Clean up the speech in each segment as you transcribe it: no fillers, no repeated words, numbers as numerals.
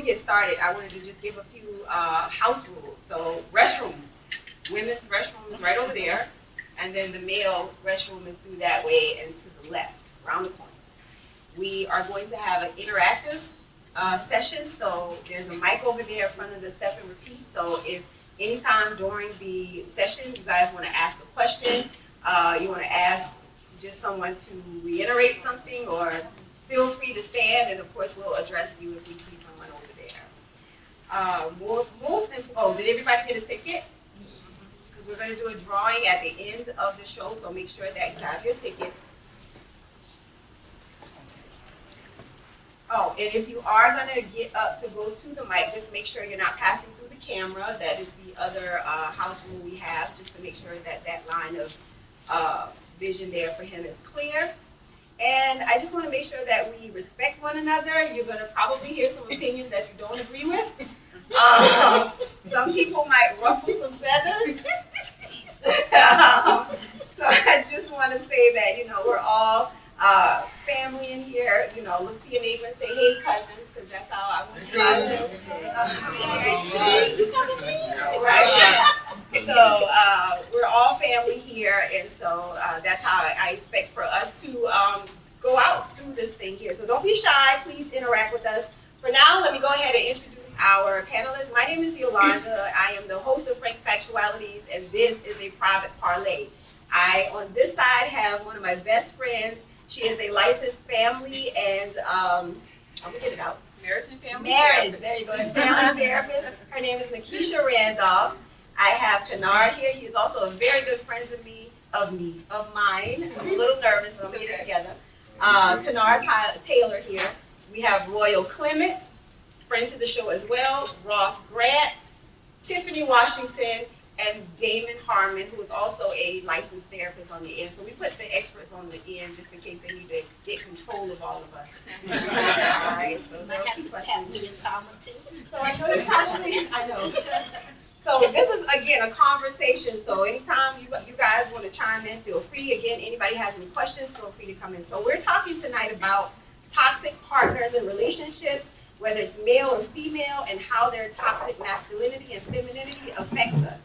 get started, I wanted to just give a few house rules. So restrooms, women's restroom is right over there, and then the male restroom is through that way and to the left, around the corner. We are going to have an interactive session, so there's a mic over there in front of the step and repeat. So if anytime during the session you guys want to ask a question, you want to ask just someone to reiterate something, or feel free to stand, and of course we'll address you if we see someone over there. Did everybody get a ticket? Because we're going to do a drawing at the end of the show, so make sure that you have your tickets. Oh, and if you are going to get up to go to the mic, just make sure you're not passing through the camera. That is the other house rule we have, just to make sure that that line of vision there for him is clear. And I just want to make sure that we respect one another. You're going to probably hear some opinions that you don't agree with. Some people might ruffle some feathers. So I just want to say that, we're all family in here. Look to your neighbor and say, hey, cousin, because that's how I want to right? So we're all family here, and so that's how I expect for us to go out through this thing here. So don't be shy. Please interact with us. For now, let me go ahead and introduce our panelists. My name is Yolanda. I am the host of Frank Factualities, and this is a Private Parley. On this side, have one of my best friends. She is a licensed family and, I'm going to get it out. Marriage and family therapist. There you go. Family therapist. Her name is Nakisha Randolph. I have Kennard here. He is also a very good friend of mine. I'm a little nervous, but I'm going to get it together. Kennard Taylor here. We have Royal Clemonts, friends of the show as well. Ross Grant, Tiffany Washington, and Damion Harmon, who is also a licensed therapist on the end. So we put the experts on the end just in case they need to get control of all of us. All right, so they'll keep us in. So I know you probably, I know. So this is, again, a conversation. So anytime you guys want to chime in, feel free. Again, anybody has any questions, feel free to come in. So we're talking tonight about toxic partners and relationships, whether it's male or female, and how their toxic masculinity and femininity affects us.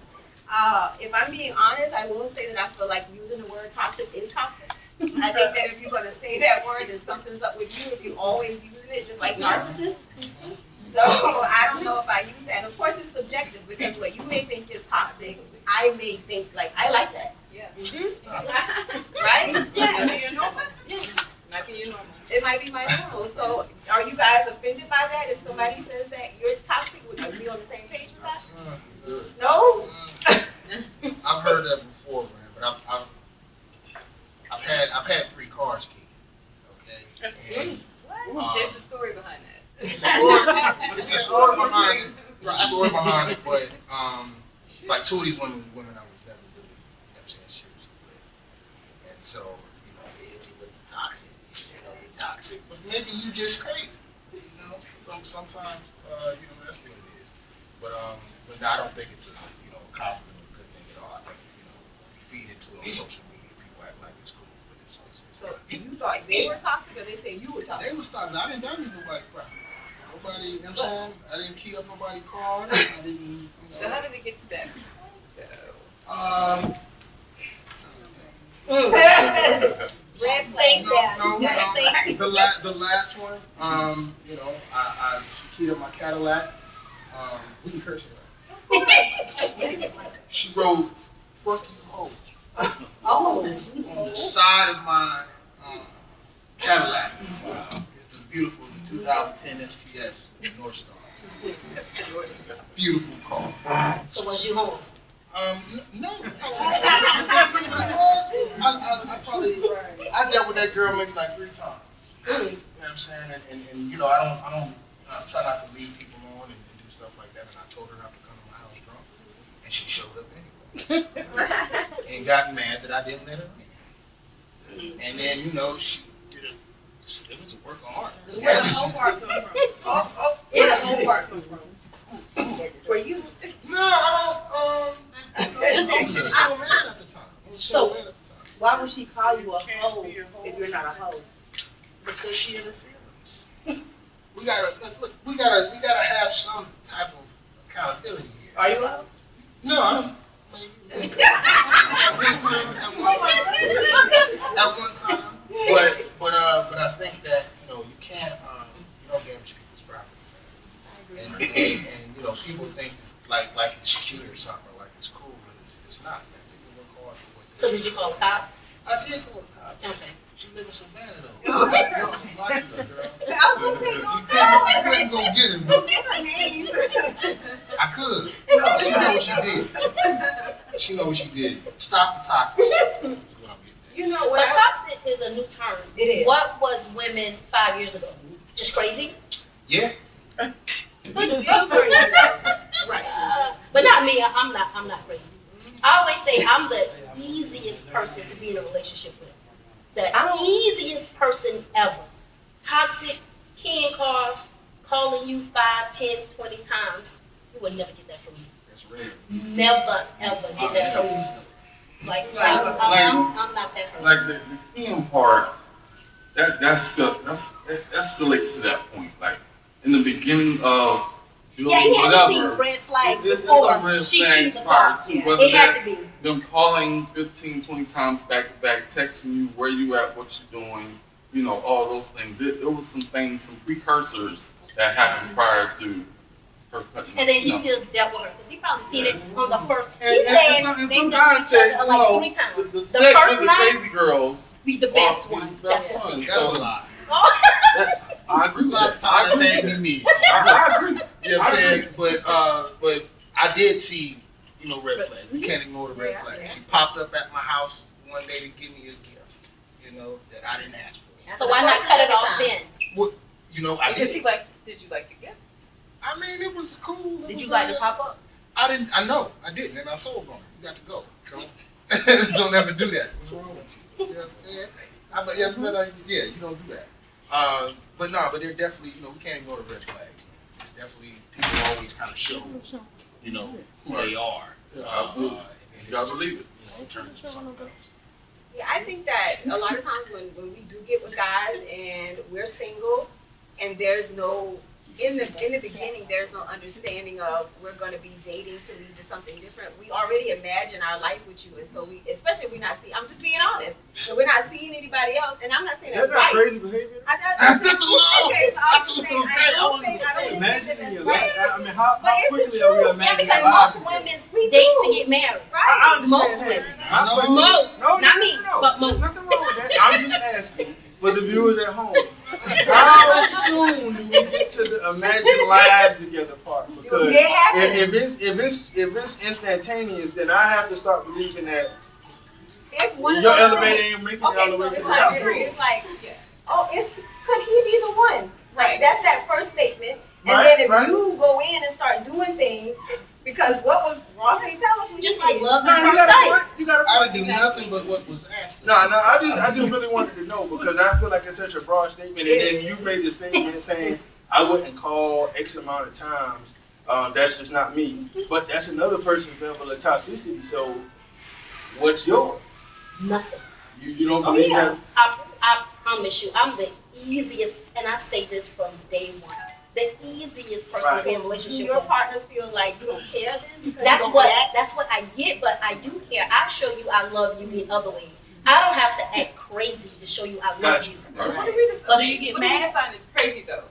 If I'm being honest, I will say that I feel like using the word toxic is toxic. I think that if you're going to say that word, then something's up with you if you always using it, just like narcissist. So I don't know if I use that. And of course, it's subjective, because what you may think is toxic, I may think, I like that. Yeah. Right? Yes. Might be your normal. Yes. Might be your normal. It might be my normal. So are you guys offended by that? If somebody says that you're toxic, are you on the same page with that? No? I've heard that before, man, but I've had 3 cars keyed. Okay? And, There's a story behind that. it's a story behind it. But like 2 of these women I was never really, serious with. And so, they hit me with the toxic, the toxic. But maybe you just crazy, sometimes, that's what it is. But I don't think it's a, compliment or a good thing at all. I think, we feed into it on social media. People act like it's cool, but it's So you thought they were toxic, or they said you were toxic? They was toxic. I didn't do nobody crap. Nobody, you know what I'm saying? I didn't key up nobody's car. I didn't, So how did it get to that? Red flag that. No. The last one, she keyed up my Cadillac. We can curse her. She wrote, "Fuck you, hoe." On the side of my Cadillac. It's a beautiful 2010 STS North Star. Beautiful car. So was you home? No. I dealt with that girl maybe like 3 times. You know what I'm saying? And I try not to lead people on and do stuff like that. And I told her not to come to my house drunk, and she showed up anyway. And got mad that I didn't let her in. And then she did it was a work of art. Where the whole part come from? Where the whole part come from? Were you? No, I was a single man at the time. Why would she call you a hoe if you're not a hoe? Because she interferes. we gotta have some type of accountability here. Are you allowed? No, I don't. Maybe. At one time. But I think that, you can't, you don't damage people's property. And people think like it's cute or something, or like it's cool, but it's not, man. People look hard for what they So do. did you call the cops? I did call the cops. Okay. She live in Savannah though. She's lucky though, girl. I was gonna say, You couldn't go get her, but her name. I could. She know what she did. She know what she did. Stop the toxic. That's what I'm getting at. You know But what? toxic is a new term. It is. What was women 5 years ago? Just crazy? Yeah. We still crazy. Right. But not me. I'm not crazy. I always say I'm the easiest person to be in a relationship with. The easiest person ever. Toxic, keying cars, calling you 5, 10, 20 times. You would never get that from me. That's rare. Never, ever get that from me. Like, I'm not that person. Like the PM part, that escalates to that point. Like in the beginning of Yeah, he had to see whatever, red flags there's before some red she flags keyed the prior car. to, whether It had that's to be. them calling 15, 20 times back to back, texting you where you at, what you doing, all those things. There was some things, some precursors that happened prior to her cutting. And then he still dealt with her because he probably seen it on the first. He And said some they guys dealt with say, each other like 3 times. the The sex first with the night crazy girls be the best are ones. the best That's what ones. That's a So, lie. I agree A with lot that. of times I agree they with ain't me. that. I agree. You know what I'm saying? But I did see, red flags. You can't ignore the red flags. She popped up at my house one day to give me a gift, that I didn't ask for. So why not cut it off then? I Did did. did you like the gift? I mean, it was cool. Did you like the pop up? I know, I didn't, and I sold on it. You got to go. Don't ever do that. What's wrong with you? You know what I'm saying? Yeah, you don't do that. But they're definitely, we can't ignore the red flag. It's definitely, people always kind of show, who they are. Yeah, absolutely. And You gotta believe it. turn into something else. Yeah, I think that a lot of times when we do get with guys and we're single and there's no in the beginning there's no understanding of we're gonna be dating to lead to something different. We already imagine our life with you, and so especially if we're not seeing, I'm just being honest, if we're not seeing anybody else, and I'm not saying that's right. crazy behavior. That's a little, Okay, so I that's a was little saying, crazy. I don't think that Imagining your that's life. right. I mean, how But it's the quickly are we truth. Yeah, imagining because our most lives? women date to get married. Right. Most women. I know. Most. No, Not me, but There's most. nothing wrong with that. I'm just asking for the viewers at home. How soon do we get to the imagine lives together part? Because It happens. if it's instantaneous, then I have to start believing that It's one of your those elevator things. ain't making it all Okay, the so way it's to the like, top. it's like, oh, could he be the one? Right. That's that first statement. And Right, then if right. you go in and start doing things, because what was Ross ain't tell us, we Just like like love No, at you first got a sight. point. You got a I point. didn't do nothing but what was asked. No, I just really wanted to know because I feel like it's such a broad statement, and then you made the statement saying I wouldn't call X amount of times. That's just not me. But that's another person's level of toxicity. So, what's yours? Nothing. You don't Oh believe yeah. that? I promise you, I'm the easiest, and I say this from day one. The easiest person to be in a Do relationship your with. partners feel like you don't care then? Because you That's don't what react? that's what I get, but I do care. I show you I love you in other ways. I don't have to act crazy to show you I love Gotcha. you. What do we So do you get what do mad? you find is crazy though?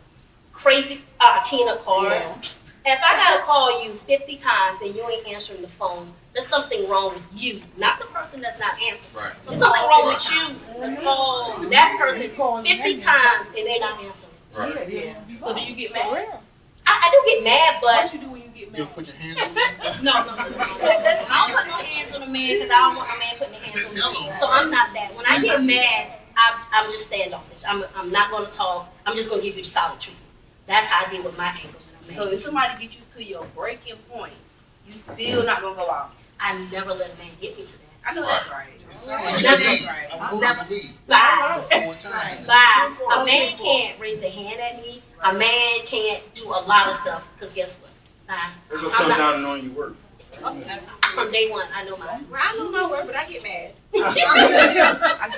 Crazy keying up cars. Yeah. If I gotta call you 50 times and you ain't answering the phone, there's something wrong with you, not the person that's not answering. Right. There's something wrong with you to call that person 50 times and they're not answering. Right. Yeah. So do you get mad? I do get mad, but What you do when you get You mad? put your hands on me. no. I don't put no hands on a man because I don't want a man putting their hands on me. So I'm not that. When I get mad, I'm just standoffish. I'm not going to talk. I'm just going to give you the solid treatment. That's how I deal with my anger when I'm mad. So if somebody get you to your breaking point, you still not gonna go out. I never let a man get me to that. I know that's right. It sounds like you Never. leave. Right. I'm hoping Never. you leave. Bye. Four times. Bye. A man can't raise their hand at me. A man can't do a lot of stuff because guess what? It I'm comes not, down to knowing your work. from day one, I know my. Well, I know my word, but I get mad. I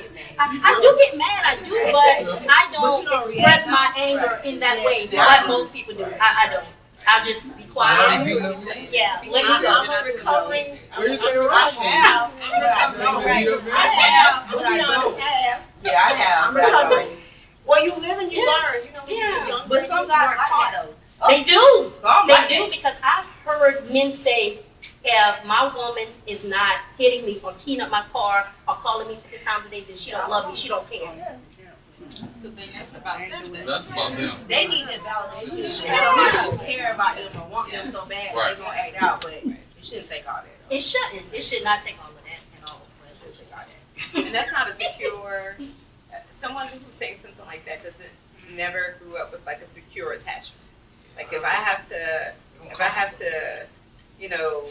get mad. I do get mad, I do, but I don't express my anger in that way like most people do. I don't. I'll just be quiet. Yeah, let me go. I'm a recovering. What you say, I right? have. But I don't. Yeah, I have. I'm recovering. Well, you live and you learn. You know, when you're young, But some guys weren't like taught. that though. They do. Some They like do that. because I've heard men say, if my woman is not hitting me or keying up my car or calling me 50 times a day, then she don't love me, she don't care. So then that's about them then. That's about them. They need that validation. Somebody who care about them or want them so bad, Right. they gonna act out. But it shouldn't take all that. It shouldn't. It should not take all of that at all. But it shouldn't take all that. And that's not a secure, someone who's saying something like that never grew up with like a secure attachment. Like if I have to, you know,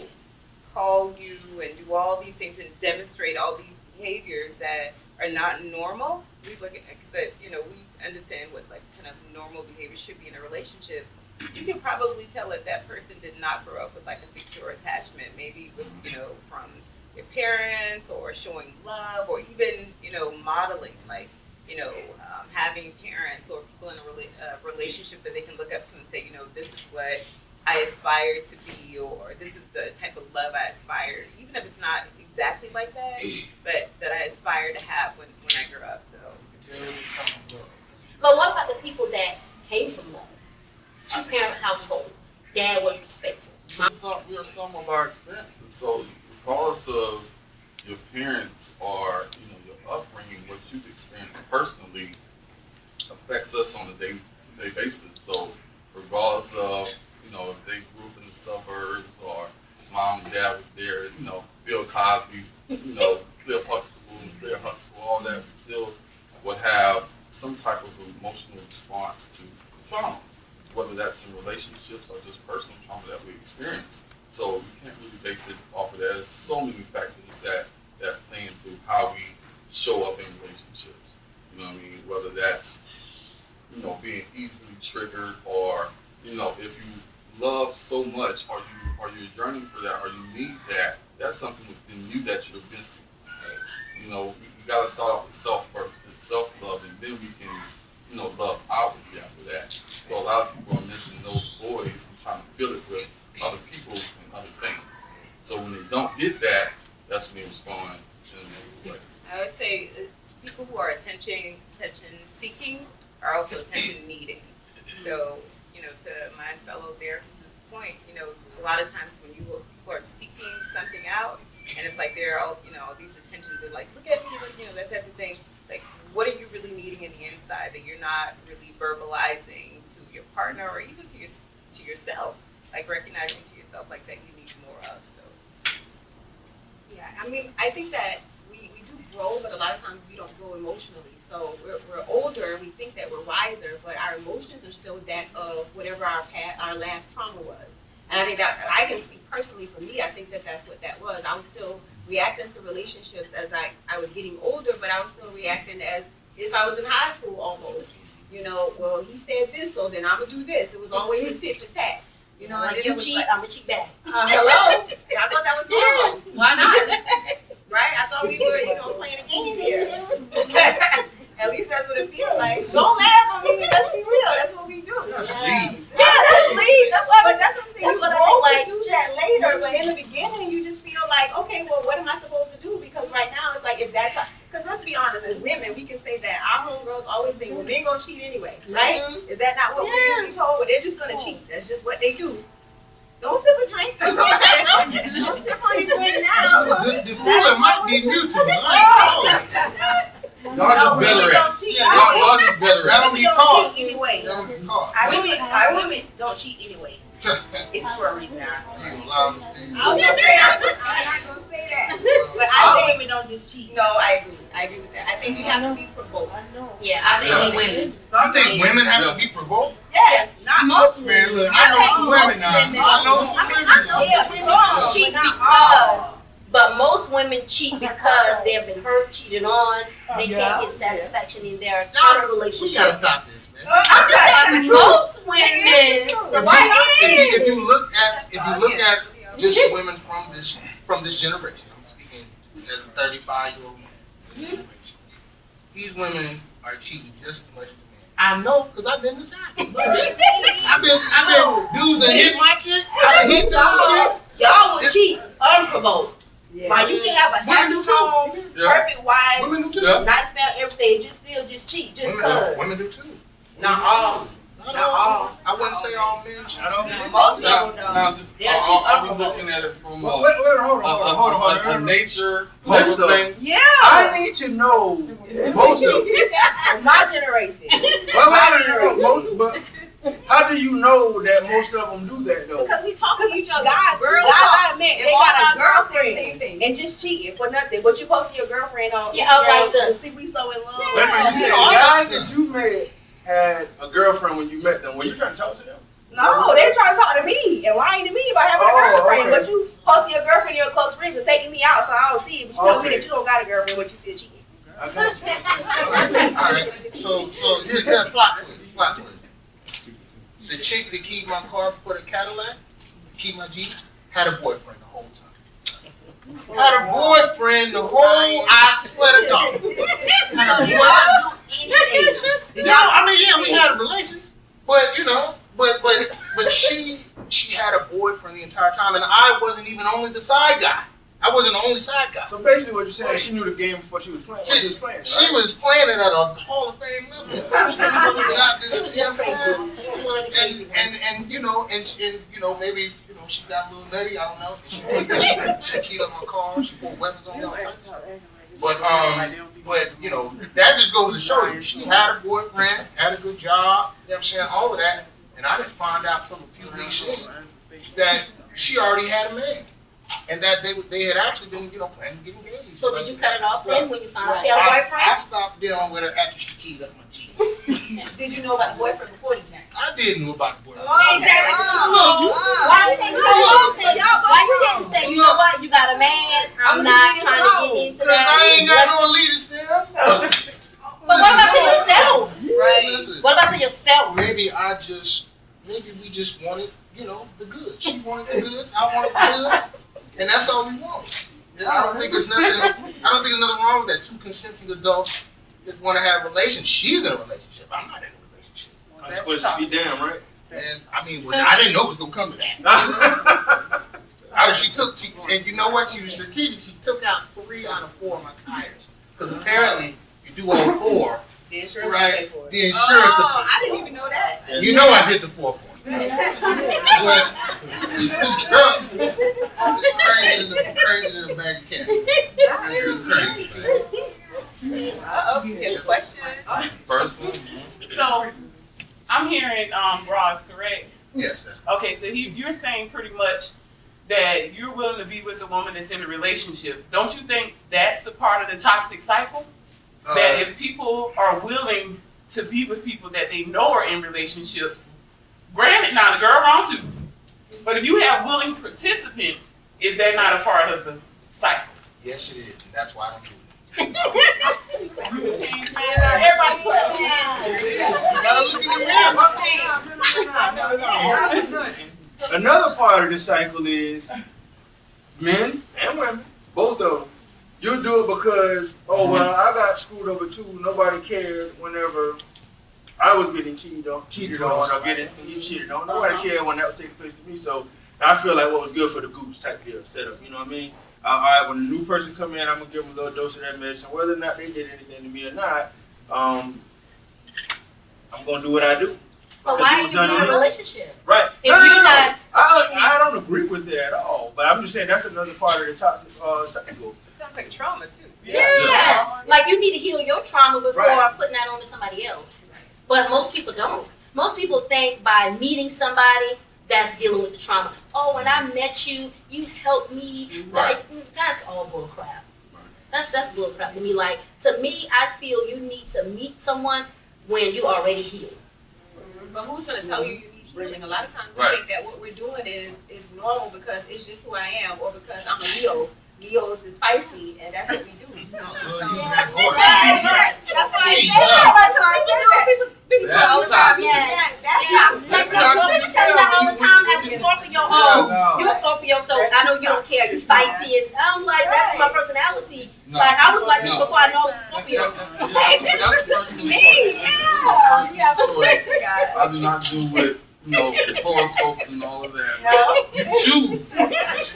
call you and do all these things and demonstrate all these behaviors that are not normal, we look at, because you know, we understand what like kind of normal behavior should be in a relationship. You can probably tell that that person did not grow up with like a secure attachment, maybe with, you know, from your parents or showing love or even, you know, modeling, like, you know, having parents or people in a relationship that they can look up to and say, you know, this is what I aspire to be, or this is the type of love I aspire, even if it's not exactly like that, but that I aspire to have when I grow up. So But what about the people that came from love? Two-parent household. Dad was respectful. We are some of our experiences. So regardless of your parents or, you know, your upbringing, what you've experienced personally affects us on a day-to-day basis. So regardless of, you know, if they grew up in the suburbs or mom and dad was there, you know, Bill Cosby, you know, Cliff Huxtable, Claire Huxtable, all that, we still would have some type of emotional response to trauma, whether that's in relationships or just personal trauma that we experience. So you can't really base it off of that. There's so many factors that play into how we show up in relationships. You know what I mean? Whether that's, you know, being easily triggered, or, you know, if you love so much, or you're yearning for that, or you need that, that's something within you that you're missing. You know, we gotta start off with self-worth and self-love, and then we can, you know, love outwardly after that. So a lot of people are missing those voids and trying to fill it with other people and other things. So when they don't get that, that's when they respond in a negative way. I would say people who are attention seeking are also attention needing. So, you know, to my fellow therapist's point, you know, a lot of times when people are seeking something out, and it's like they're all, you know, all these attentions and like, look at me, like, you know, that type of thing. Like, what are you really needing in the inside that you're not really verbalizing to your partner or even to yourself? Like recognizing to yourself like that you need more of. So Yeah, I mean, I think that we do grow, but a lot of times we don't grow emotionally. So we're older and we think that we're wiser, but our emotions are still that of whatever our last trauma was. And I think that, I can speak personally for me, I think that that's what that was. I was still reacting to relationships as I was getting older, but I was still reacting as if I was in high school almost. You know, well, he said this, so then I'm going to do this. It was always a tit for tat. You know, and Like then you it was cheat, like, I'm gonna cheat back. hello? I thought that was normal. Why not? Right? I thought we were, you know, playing a game here. At least that's what it feels like. Don't laugh at me. Let's be real. That's what we do. That's leave. Yeah, that's leave. That's what. But that's what I'm saying. That's You what I grow think, to do that later, but in the beginning, you just feel like, okay, well, what am I supposed to do? Because right now, it's like if that's because let's be honest, as women, we can say that our homegirls always say, well, men gonna cheat anyway, right? Is that not what we're usually told? Well, they're just gonna cheat. That's just what they do. Don't sip a drink. Don't sip on your drink now. The feeling might be new to me. I Y'all just better at it. Y'all just better Y'all at don't be Don't caught. cheat anyway. Y'all don't be caught. Our women don't cheat anyway. It's for a reason. You allow them to stay. I was gonna say, I'm not gonna say that. But I All think, women don't just cheat. no, I agree. I agree with that. I think you have to be provoked. Yeah, I think Yeah. women. You think women have to be provoked? Yes. Not Most Man, women. look, I know some women now. I know some I women know now. some women cheat because, but most women cheat because they've been hurt, cheated on. They can't get satisfaction in their current We relationship. gotta stop this, man. I'm just saying, most women. So why not? If you look at just women from this generation, I'm speaking as a 35-year-old man, generation. these women are cheating just as much as men. I know, because I've been the side. I've been dudes that hit my chick. I hit those chick. Y'all would cheat unprovoked. Yeah. Like you can have a happy home, perfect wife, Women do too. not spell everything, just still just cheat, just cause. Women do too. Not all. Not all. I wouldn't say all men cheat. Most of Now, them don't. now, are we looking at it from Wait, hold on. a nature Most type of of thing? Yeah. I need to know most of them. My generation. But how do you know that most of them do that though? Because we talk to each other. God, Girls God talk. got a man, And they all got a our girls say the girlfriend same thing. and just cheating for nothing. But you posting your girlfriend on Yeah, I like Instagram, this. see we so in love. Wait a minute, you said guys that you met had a girlfriend when you met them. Were you trying to talk to them? No, they're trying to talk to me and lying to me about having a girlfriend. Okay. But you posting your girlfriend, your close friends, and taking me out so I don't see it. But you tell me Okay. that you don't got a girlfriend, but you still cheating. I got you. All right. So here's that plot twist. Plot twist. The chick that keyed my car for the Cadillac, keyed my Jeep, had a boyfriend the whole time. Had a boyfriend the whole. I swear to God. Had a boyfriend. Yeah, I mean, yeah, we had relations, but you know, but she had a boyfriend the entire time, and I wasn't even only the side guy. I wasn't the only side guy. So basically, what you're saying is she knew the game before she was playing. She was playing it at a Hall of Fame level. She was just crazy. She was one of the crazy ones. And you know, maybe she got a little nutty. I don't know. And she keyed up my car. She pulled weapons on me all types of stuff. But you know, that just goes to show you she had a boyfriend, had a good job. You know what I'm saying? All of that, and I just found out some a few weeks in that she already had a man. And that they had actually been, planning to get engaged. So did you cut it off then when you found out she had a boyfriend? I stopped dealing with her after she keyed up my Jeep. Did you know about the boyfriend before you met? I didn't know about the boyfriend. Why you didn't cut it off then? Why you didn't say, you know what, you got a man, I'm not trying to get into Because that. I ain't got no leader still. But what about to yourself? Right. Listen, What about to yourself? maybe we just wanted, the goods. She wanted the goods, I wanted the goods, and that's all we wanted. And I don't think there's nothing wrong with that. Two consenting adults that want to have relations. She's in a relationship. I'm not in a relationship. That's supposed to be damn, right? And I mean, I didn't know it was gonna come to that. And you know what? She was strategic. She took out 3 out of 4 of my tires because apparently you do all 4, The insurance right? pay for it. The insurance. I didn't even know that. You know I did the 4 for. But this girl is crazy than a bag of cats. Crazy, man. Okay, question. First one. So, I'm hearing Ross, correct? Yes. Okay, so you're saying pretty much that you're willing to be with a woman that's in a relationship. Don't you think that's a part of the toxic cycle? That if people are willing to be with people that they know are in relationships, granted, now the girl wrong too, but if you have willing participants, is that not a part of the cycle? Yes, it is. And that's why I don't do it. Everybody put up. You gotta look in the mirror. Another part of the cycle is men and women, both of them. You do it because, oh, well, I got screwed over too. Nobody cared whenever I was getting cheated on or getting cheated on. Nobody cared when that was taking place to me. So I feel like what was good for the goose type deal setup. You know what I mean? All right, when a new person come in, I'm going to give them a little dose of that medicine. Whether or not they did anything to me or not, I'm going to do what I do. But why are you in a relationship? Right. If you're not- I don't agree with that at all. But I'm just saying that's another part of the toxic cycle. It sounds like trauma too. Yes. Like you need to heal your trauma before Right. putting that on to somebody else. But most people don't. Most people think by meeting somebody that's dealing with the trauma. Oh, when I met you, you helped me. Right. Like that's all bull crap. That's bull crap to me. Like to me, I feel you need to meet someone when you already healed. But who's going to tell you you need healing? A lot of times we Right. think that what we're doing is normal because it's just who I am or because I'm a Leo. Leo's is feisty and that's what we do. That's why I say that. People That's all the time. toxic. Like Scorpio tell me that all the time. As a Scorpio, you're a Scorpio, so I know you don't care. You're feisty, and I'm like, that's my personality. No. Like I was like this before I know I was a Scorpio. I do not do with, horoscopes and all of that. No? You choose.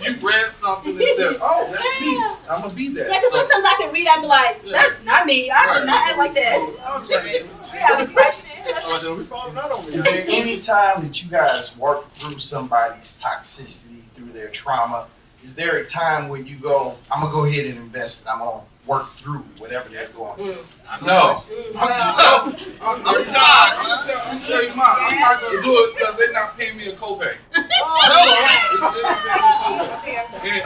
You read something and said, oh, that's me. I'm going to be that. Yeah, because sometimes I can read, I be like, that's not me. I do not act like that. We have a question. We falling out on me. Is there any time that you guys work through somebody's toxicity, through their trauma? Is there a time when you go, I'm gonna go ahead and invest, I'm gonna work through whatever they're going through? No. I'm tired. I'm tell you, Mom, I'm not gonna do it because they're not paying me a copay.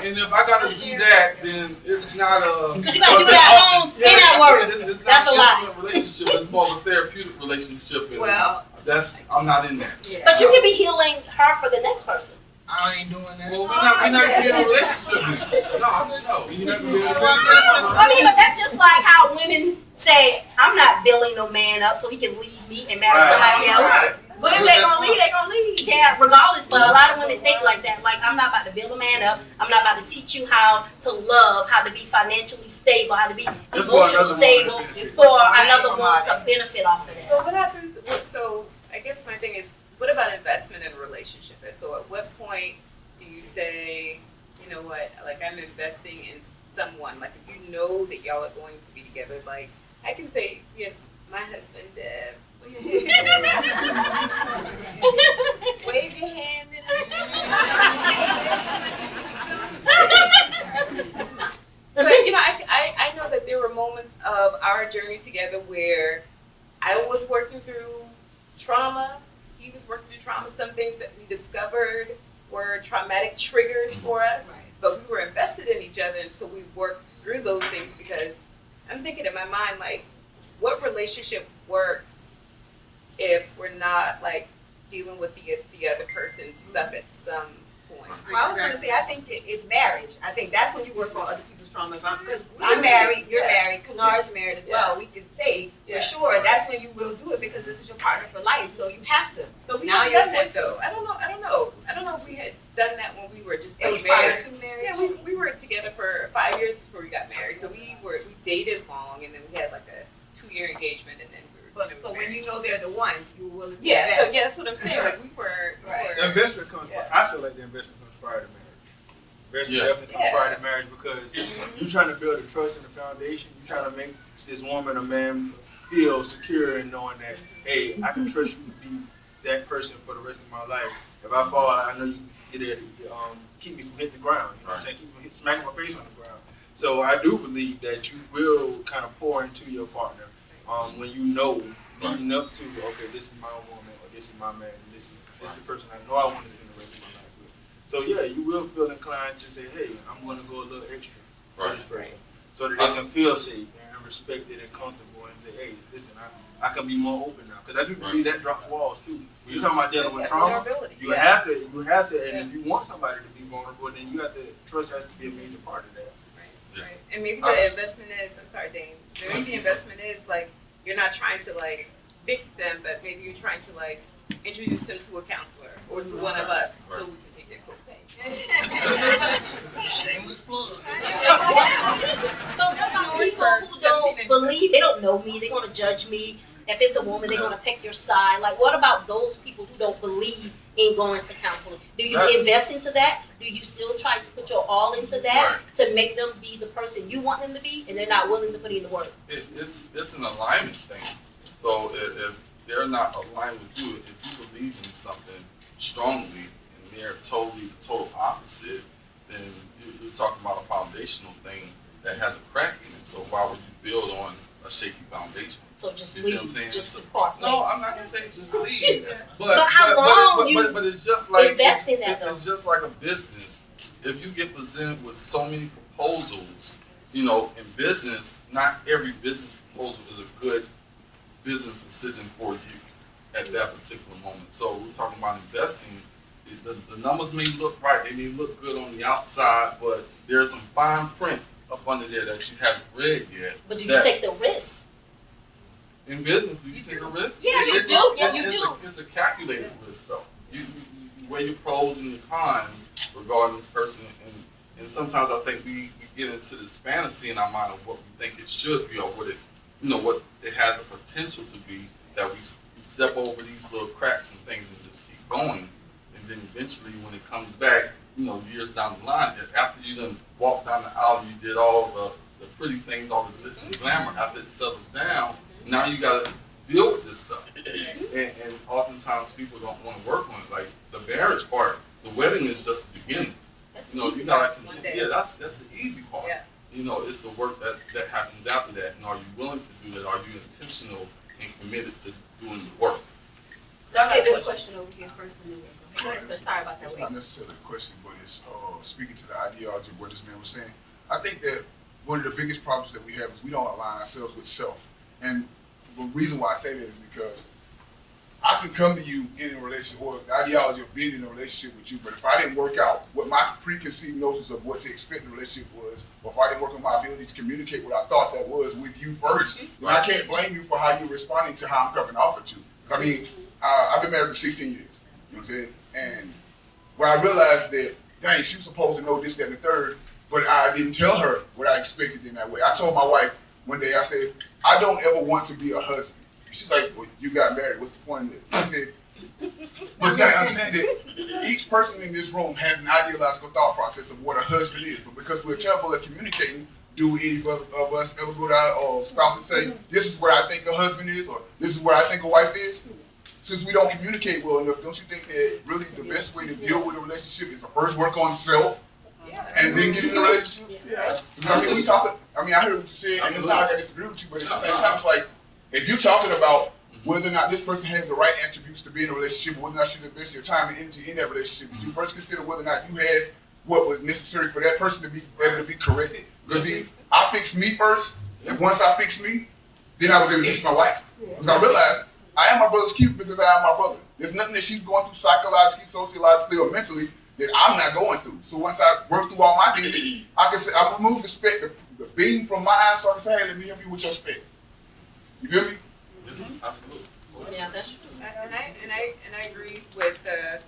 And if I gotta do that, then it's not a. Because you gotta do that at home and at work. It's That's not a lot. an intimate relationship. It's more of a therapeutic relationship. And Well, I'm not in that. yeah. But you can be healing her for the next person. I ain't doing that. Well, we're not in a relationship. No. You never be able to I mean, but that's just like how women say, I'm not building no man up so he can leave me and marry somebody else. But if they gonna leave, they gonna leave. Yeah, regardless, but a lot of women think like that. Like, I'm not about to build a man up. I'm not about to teach you how to love, how to be financially stable, how to be That's why emotionally another stable woman benefits. for another one to benefit off of that. So what happens, so I guess my thing is, what about investment in a relationship? And so at what point do you say, you know what, like I'm investing in someone, like if you know that y'all are going to be together, like I can say, yeah, my husband, wave your hand But I know that there were moments of our journey together where I was working through trauma, he was working through trauma. Some things that we discovered were traumatic triggers for us, Right. but we were invested in each other, and so we worked through those things because I'm thinking in my mind, like, what relationship works if we're not like dealing with the other person's stuff at some point? Well, I was gonna say, I think it's marriage. I think that's when you work on other people's trauma. Because I'm married, you're married, Kennard's married as well. We can say for sure that's when you will do it because this is your partner for life. So you have to. But we Now have you're done that forced though. I don't know if we had done that when we were just It was getting prior married. to marriage. Yeah, we were together for 5 years before we got married. So we dated long, and then we had like a 2-year engagement, and then we were. But so when you know they're the one, you will invest. Yeah, so that's what I'm saying. Like we were. The investment comes. I feel like the investment comes prior to marriage. Investment definitely comes prior to marriage because you're trying to build a trust in the foundation. You're trying to make this woman or man feel secure in knowing that, hey, I can trust you to be that person for the rest of my life. If I fall, I know you can get there to keep me from hitting the ground. You know what I'm saying? Keep me from smacking my face on the ground. So I do believe that you will kind of pour into your partner when you know leading up to, okay, this is my woman or this is my man. This is the person I know I want to spend the rest of my life with. So yeah, you will feel inclined to say, hey, I'm going to go a little extra for this person so that they can feel safe and respected and comfortable and say, hey, listen, I can be more open now. Because I do believe that drops walls too. When you're talking about dealing with trauma, you have to, and if you want somebody to be vulnerable, then you have to, trust has to be a major part of that. Right. And maybe the investment is, I'm sorry, Dane, maybe the investment is like, you're not trying to like fix them, but maybe you're trying to like introduce them to a counselor or to one of us so we can take their copay. Shameless plug. So what about people who don't believe, they don't know me, they're gonna judge me. If it's a woman, they're gonna take your side. Like, what about those people who don't believe in going to counseling? Do you invest into that? Do you still try to put your all into that to make them be the person you want them to be, and they're not willing to put in the work? It's an alignment thing. So if they're not aligned with you, if you believe in something strongly and they're totally the total opposite, then you're talking about a foundational thing that has a crack in it. So why would you build on a shaky foundation? So just You see leave, what I'm saying? just So- depart. No, I'm not gonna say just leave. But how long but it's just like invest in that, it's just like a business. If you get presented with so many proposals, in business, not every business proposal is a good business decision for you at that particular moment. So we're talking about investing. The numbers may look right, they may look good on the outside, but there's some fine print up under there that you haven't read yet. But do you take the risk? In business, do you take a risk? Yeah, you do. Yeah, you do. It's a calculated risk, though. You weigh your pros and your cons regarding this person, and sometimes I think we get into this fantasy in our mind of what we think it should be or what it's, what it has the potential to be, that we step over these little cracks and things and just keep going. And then eventually when it comes back, you know, years down the line, after you done walked down the aisle, you did all the pretty things, all the glitz and glamour, after it settles down, now you gotta deal with this stuff. And oftentimes people don't want to work on it. Like the marriage part, the wedding is just the beginning. You know, you gotta continue. Yeah, that's the easy part. Yeah. You know, it's the work that happens after that. And are you willing to do that? Are you intentional and committed to doing the work? Let's get this question over here first and then we'll go ahead. Sir, sorry about that. It's not necessarily a question, but it's speaking to the ideology of what this man was saying. I think that one of the biggest problems that we have is we don't align ourselves with self. And the reason why I say that is because I can come to you in a relationship, or the ideology of being in a relationship with you, but if I didn't work out what my preconceived notions of what to expect in a relationship was, or if I didn't work on my ability to communicate what I thought that was with you first, then I can't blame you for how you're responding to how I'm coming off at you. I mean, I've been married for 16 years, you know what I'm saying? And when I realized that, dang, she was supposed to know this, that, and the third, but I didn't tell her what I expected in that way. I told my wife one day, I said, I don't ever want to be a husband. She's like, well, you got married. What's the point of it? I said, but you gotta understand that each person in this room has an ideological thought process of what a husband is. But because we're terrible at communicating, do any of us ever go to our spouse and say, this is what I think a husband is, or this is what I think a wife is? Since we don't communicate well enough, don't you think that really the best way to deal with a relationship is to first work on self and then get in a relationship? Because I mean, I heard what you said, and it's not like I disagree with you, but at the same time, it's like, if you're talking about whether or not this person has the right attributes to be in a relationship, or whether or not you invest your time and energy in that relationship, did you first consider whether or not you had what was necessary for that person to be able to be corrected? Because I fixed me first, and once I fixed me, then I was able to fix my wife. Because I realized I am my brother's keeper because I am my brother. There's nothing that she's going through psychologically, sociologically, or mentally that I'm not going through. So once I work through all my things, I can say I remove the beam from my eyes, so I can say, hey, let me help you with your speck. You feel me? Mm-hmm. Absolutely. Yeah, that's true. And I agree with the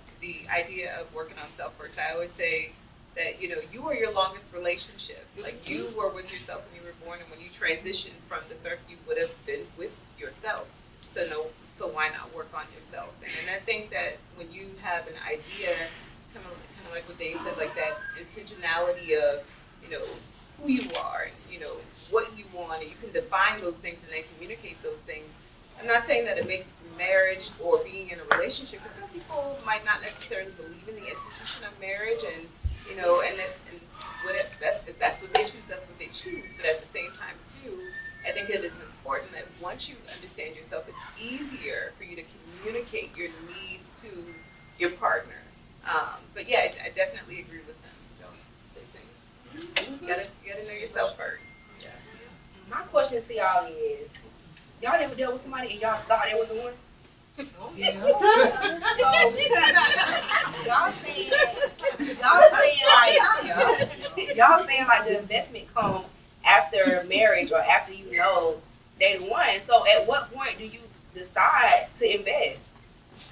idea of working on self first. I always say that, you know, you are your longest relationship. Like, you were with yourself when you were born, and when you transitioned from this earth, you would have been with yourself. So why not work on yourself? And I think that when you have an idea, kind of like what Dave said, like that intentionality of, you know, who you are, and, you know, what you want, and you can define those things and then communicate those things. I'm not saying that it makes marriage or being in a relationship, because some people might not necessarily believe in the institution of marriage, and, you know, if that's what they choose, that's what they choose. But at the same time, too, I think it is important that once you understand yourself, it's easier for you to communicate your needs to your partner. But yeah, I definitely agree with them. You gotta know yourself first. Yeah. My question to y'all is, y'all ever dealt with somebody and y'all thought it was the one? Yeah. So y'all saying like the investment comes after marriage or after you know they the one. So at what point do you decide to invest?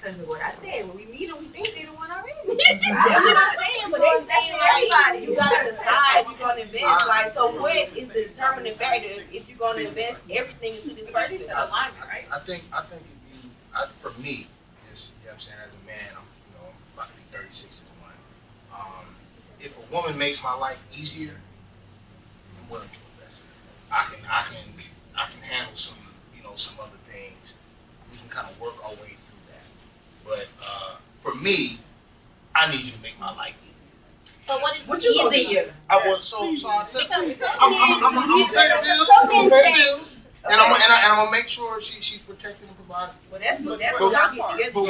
Because of what I said, when we meet them, we think they're the one already. That's what I'm saying, but they saying like you gotta decide if you're gonna invest. Like, so what is the determining factor if you're gonna invest everything into this person? It's alignment, right? I think for me, just, you know what I'm saying, as a man, I'm about to be 36 in 1. If a woman makes my life easier, I'm willing to invest. I can handle some other things. We can kind of work our way through that. But for me, I need you to make my life easier. But what is easier? I'll tell you. Because I'm gonna pay the bills. And I'm gonna make sure she's protected and provided. Well, that's what y'all get together. But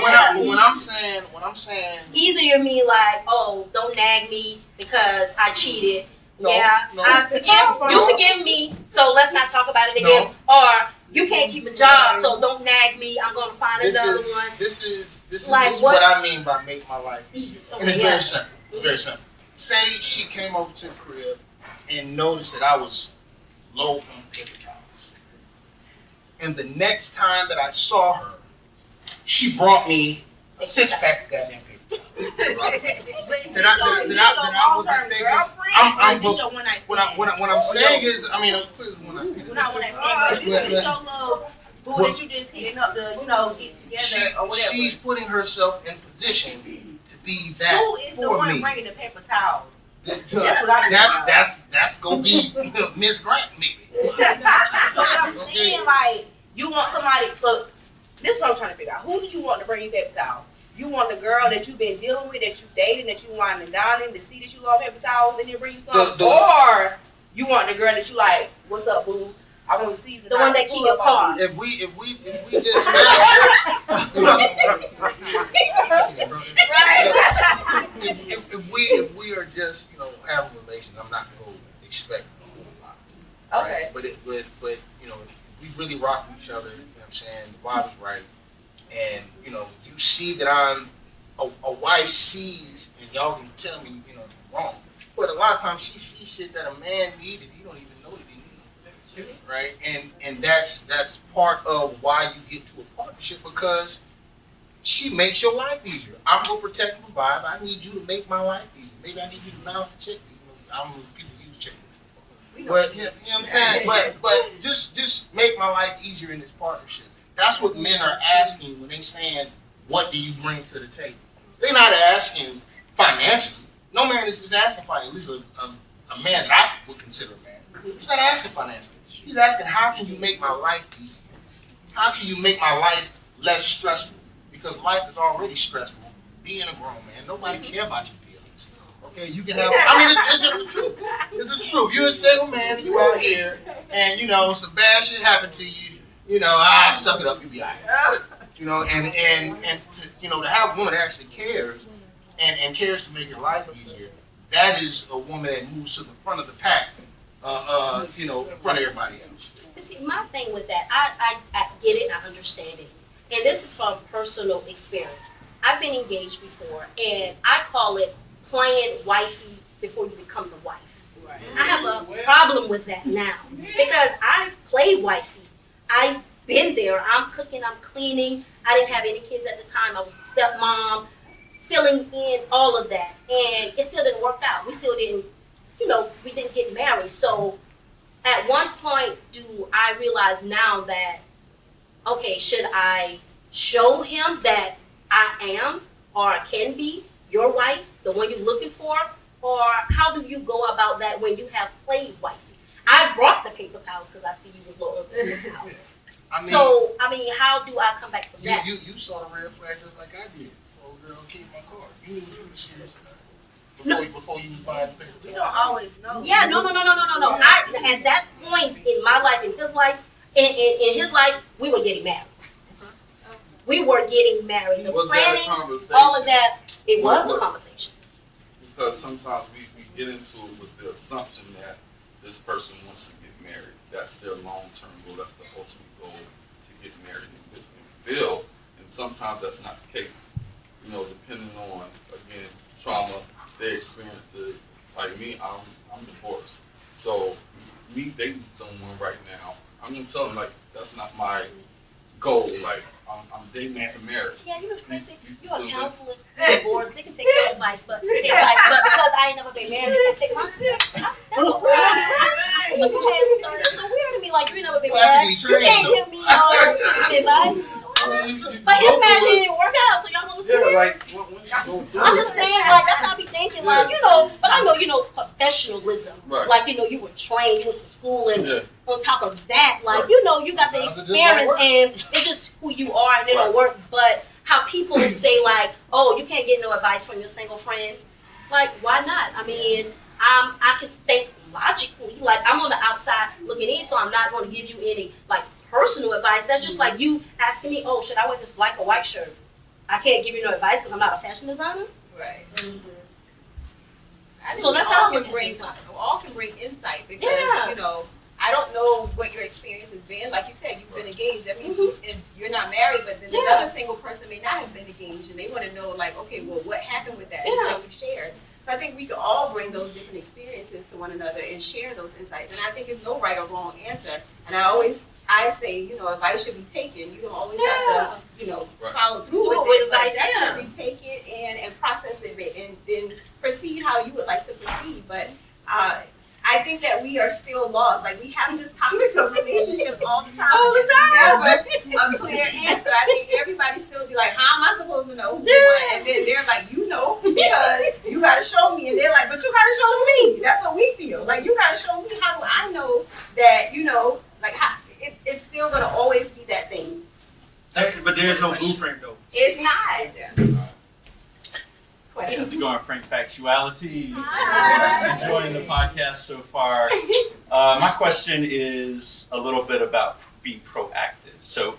when I'm saying easier mean like, oh, don't nag me because I cheated. No, I forgive you. Forgive me, so let's not talk about it again. Or you can't keep a job, so don't nag me. I'm gonna find another one. This is Like what I mean by make my life easy. and it's very simple. Very simple. Say she came over to the crib and noticed that I was low on paper towels. And the next time that I saw her, she brought me a 6-pack of goddamn paper towels. Then I was thinking, what I'm saying is, I mean, clearly one night stand. Not one night stand, but this is your little boo that you just hitting up to, get together or whatever. She's putting herself in position to be that Who is the for one me. bringing the paper towels? That's what I mean. That's gonna be Miss Grant maybe. So what I'm saying, like, you want somebody, so this is what I'm trying to figure out. Who do you want to bring you paper towels? You want the girl that you've been dealing with, that you dating, that you winding down in, to see that you love paper towels and then bring you some? Or you want the girl that you like, what's up, boo? I want to see you. The one that keep your car. If we just smash if we are just having a relation, I'm not gonna expect a whole lot. Okay. Right? But if we really rock with each other, you know what I'm saying, the vibe is right, and you see that I'm a wife sees, and y'all can tell me wrong. But a lot of times she sees shit that a man needed, you don't even know that he needed. Right? And that's part of why you get to a partnership, because she makes your life easier. I'm gonna protect and provide. I need you to make my life easier. Maybe I need you to balance the check. I don't know if people use check. But you know what I'm saying? But just make my life easier in this partnership. That's what men are asking when they're saying, what do you bring to the table? They're not asking financially. No man is just asking financially. At least a man that I would consider a man. He's not asking financially. He's asking, how can you make my life easier? How can you make my life less stressful? Because life is already stressful. Being a grown man, nobody care about your feelings. Okay, you can have. I mean, it's just the truth. It's the truth. You're a single man, and you out here, and some bad shit happened to you. Suck it up, you be alright. And to have a woman that actually cares and cares to make your life easier, that is a woman that moves to the front of the pack, in front of everybody else. But see, my thing with that, I get it, I understand it. And this is from personal experience. I've been engaged before, and I call it playing wifey before you become the wife. Right. I have a problem with that now, because I've played wifey. I've been there. I'm cooking, I'm cleaning. I didn't have any kids at the time. I was a stepmom, filling in all of that. And it still didn't work out. We still didn't, we didn't get married. So at one point, do I realize now that, okay, should I show him that I am or can be your wife, the one you're looking for? Or how do you go about that when you have played wifey? I brought the paper towels because I see you was low on paper towels. I mean, how do I come back from that? You saw the red flag just like I did. Oh, girl, keep my car. You knew you were serious before you was buying the paper towels. You don't always know. Yeah, no. At that point in my life, in his life, in his life, we were getting married. Okay. We were getting married. The Was planning, that a conversation? all of that, it was a conversation. Because sometimes we get into it with the assumption that this person wants to get married. That's their long-term goal. That's the ultimate goal, to get married and build. And sometimes that's not the case. Depending on, again, trauma, their experiences. Like me, I'm divorced. So me dating someone right now, I'm gonna tell them, like, that's not my goal. Like, I'm dating to marry. Yeah, you know crazy. You're a counselor, divorced. They can take your advice, but because I ain't never been married, they can take mine. That's so weird. It's so weird to me. Like, you never been married. You can't give me advice. But his marriage didn't work out, so y'all want to see it? I'm just saying, like, that's how I be thinking, like, but I know, professionalism. Right. Like, you were trained, you went to school, and on top of that, like, you got the experience, and it's just who you are, and it'll work. But how people say, like, oh, you can't get no advice from your single friend. Like, why not? I mean, I can think logically. Like, I'm on the outside looking in, so I'm not going to give you any, like, personal advice. That's just like you asking me, oh, should I wear this black or white shirt? I can't give you no advice because I'm not a fashion designer. Right. So that's how I all can bring insight because I don't know what your experience has been. Like you said, you've been engaged. I mean, and you're not married, but then another single person may not have been engaged, and they want to know, like, okay, well, what happened with that? Yeah. And we shared. So I think we can all bring those different experiences to one another and share those insights. And I think there's no right or wrong answer. And I say, advice should be taken. You don't always have to, follow through with it. But definitely take it and process it and then proceed how you would like to proceed. But I think that we are still lost. Like, we have this topic of relationships all the time. a clear answer. I think everybody still be like, how am I supposed to know who won? And then they're like, you know, because you gotta show me. And they're like, but you gotta show me. That's what we feel. Like, you gotta show me. How do I know that, you know, like, it's still gonna always be that thing. But there's no blueprint though. It's not. How's it going, Frank Factuality? Enjoying the podcast so far. My question is a little bit about being proactive. So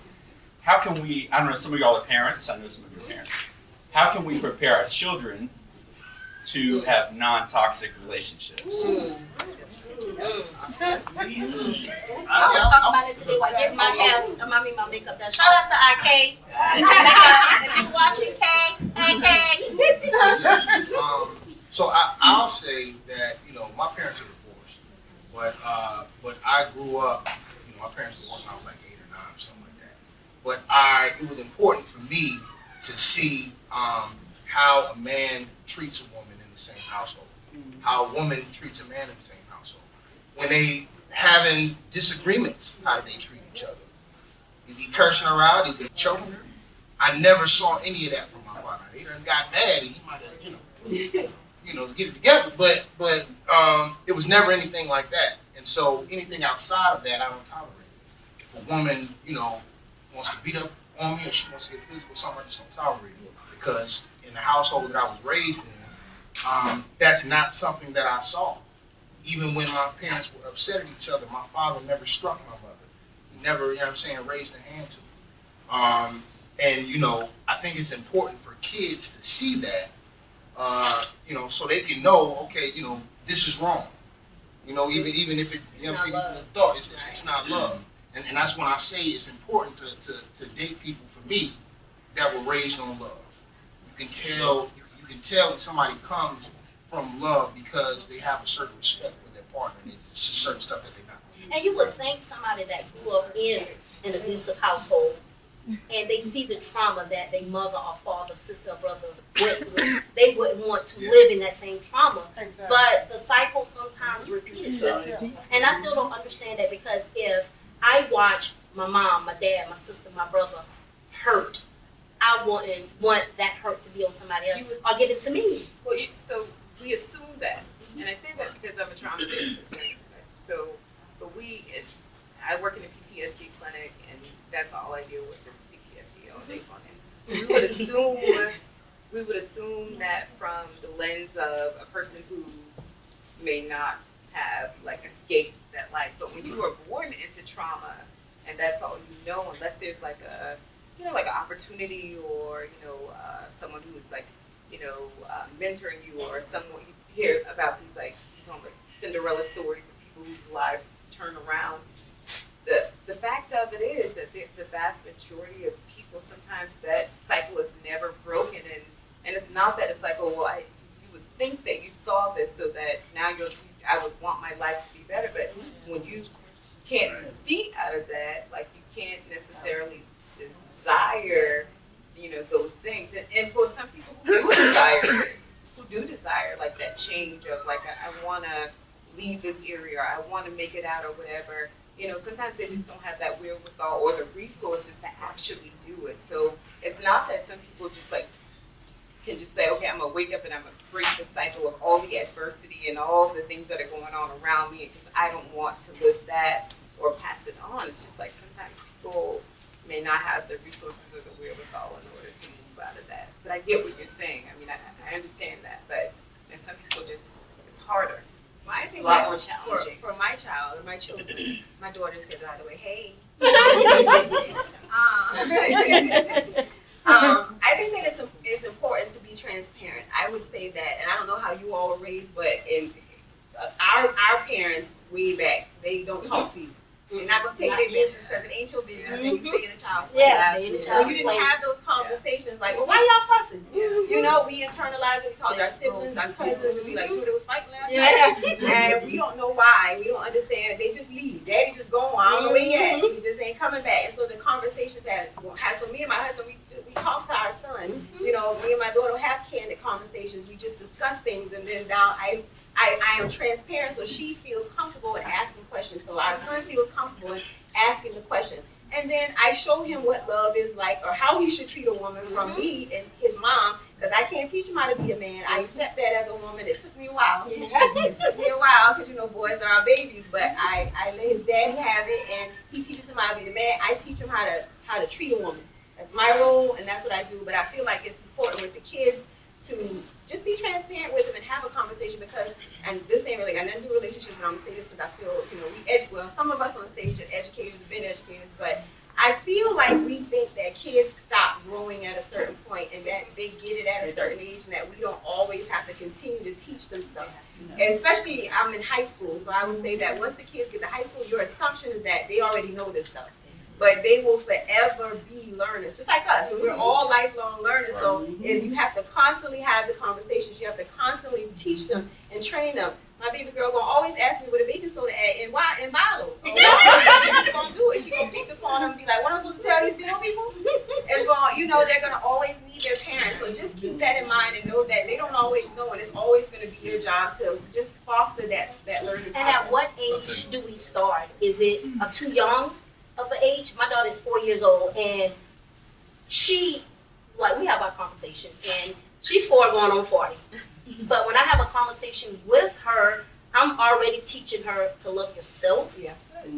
how can we, I don't know, some of y'all are parents, I know some of you are parents. How can we prepare our children to have non-toxic relationships? I was talking about it today while getting my hair, my makeup done. Shout out to IK. If you watching, K, hey K. So I'll say that, you know, my parents are divorced, but I grew up, you know, my parents were divorced when I was like 8 or 9 or something like that. But it was important for me to see how a man treats a woman in the same household, how a woman treats a man in the same household. When they having disagreements, how do they treat each other? Is he cursing her out? Is he choking her? I never saw any of that from my father. He done got mad and he might have, you know, get it together, but it was never anything like that. And so anything outside of that, I don't tolerate it. If a woman, you know, wants to beat up on me or she wants to get physical with something, I just don't tolerate it. Because in the household that I was raised in, that's not something that I saw. Even when my parents were upset at each other, my father never struck my mother. He never, you know what I'm saying, raised a hand to her. And, you know, I think it's important for kids to see that, you know, so they can know, okay, you know, this is wrong. You know, even if it, you know what I'm saying, even the thought, it's not love. And that's when I say it's important to date people, for me, that were raised on love. You can tell when somebody comes from love because they have a certain respect for their partner. And it's just certain stuff that they're not. And you would think somebody that grew up in an abusive household and they see the trauma that their mother or father, sister or brother went through, they wouldn't want to live in that same trauma. Exactly. But the cycle sometimes repeats itself. And I still don't understand that, because if I watch my mom, my dad, my sister, my brother hurt, I wouldn't want that hurt to be on somebody else or give it to me. Well, so we assume that, and I say that because I'm a trauma therapist. So, but I work in a PTSD clinic, and that's all I deal with is PTSD all day long. And we would assume that from the lens of a person who may not have like escaped that life. But when you are born into trauma, and that's all you know, unless there's like a, you know, like an opportunity or, you know, someone who is like, you know, mentoring you, or someone you hear about these like, you know, like Cinderella stories of people whose lives turn around. The fact of it is that the vast majority of people, sometimes that cycle is never broken, and it's not that it's like, oh well, you would think that you saw this so that now I would want my life to be better, but when you can't see out of that, like you can't necessarily desire, you know, those things, and for some people who do desire like that change of like I want to leave this area, or I want to make it out, or whatever. You know, sometimes they just don't have that wherewithal or the resources to actually do it. So it's not that some people just like can just say, okay, I'm gonna wake up and I'm gonna break the cycle of all the adversity and all the things that are going on around me because I don't want to live that or pass it on. It's just like sometimes people may not have the resources or the wherewithal in order to move out of that. But I get what you're saying. I mean, I understand that, but there's some people just, it's harder. Well, I think a lot that more challenging. for my child or my children, my daughter said, by the way, hey. I think that it's important to be transparent. I would say that, and I don't know how you all were raised, but in our parents way back, they don't talk to you. You're not gonna take their business because it ain't your business, and you stay in a child's place. Yes, So you didn't have those conversations like, well, why y'all fussing? You know, we internalize it. We talk to our siblings, our cousins, and we like, they was fighting last night, and we don't know why. We don't understand. They just leave. Daddy just gone. I don't know where he at. He just ain't coming back. And so the conversations so me and my husband, we talk to our son. You know, me and my daughter have candid conversations. We just discuss things, and then now I am transparent, so she feels comfortable in asking questions. So our son feels comfortable in asking the questions. And then I show him what love is like, or how he should treat a woman from me and his mom, because I can't teach him how to be a man. I accept that as a woman. It took me a while. It took me a while, because boys are our babies. But I let his daddy have it, and he teaches him how to be a man. I teach him how to treat a woman. That's my role, and that's what I do. But I feel like it's important with the kids to just be transparent with them and have a conversation, because, and this ain't really got nothing to do with relationships, but I'm gonna say this because I feel, some of us on stage are educators, have been educators, but I feel like we think that kids stop growing at a certain point and that they get it at a certain age, and that we don't always have to continue to teach them stuff. And especially, I'm in high school, so I would say that once the kids get to high school, your assumption is that they already know this stuff. But they will forever be learners, just like us. We're all lifelong learners, so if you have to constantly have the conversations, you have to constantly teach them and train them. My baby girl gonna always ask me what a baking soda at and why in bottles. She's gonna do it. She's gonna pick the phone and be like, "What am I supposed to tell these damn people?" It's going, they're gonna always need their parents. So just keep that in mind and know that they don't always know, and it's always gonna be your job to just foster that learning process. And at what age do we start? Is it too young of an age? My daughter's 4 years old, and we have our conversations, and she's 4 going on 40. But when I have a conversation with her, I'm already teaching her to love yourself,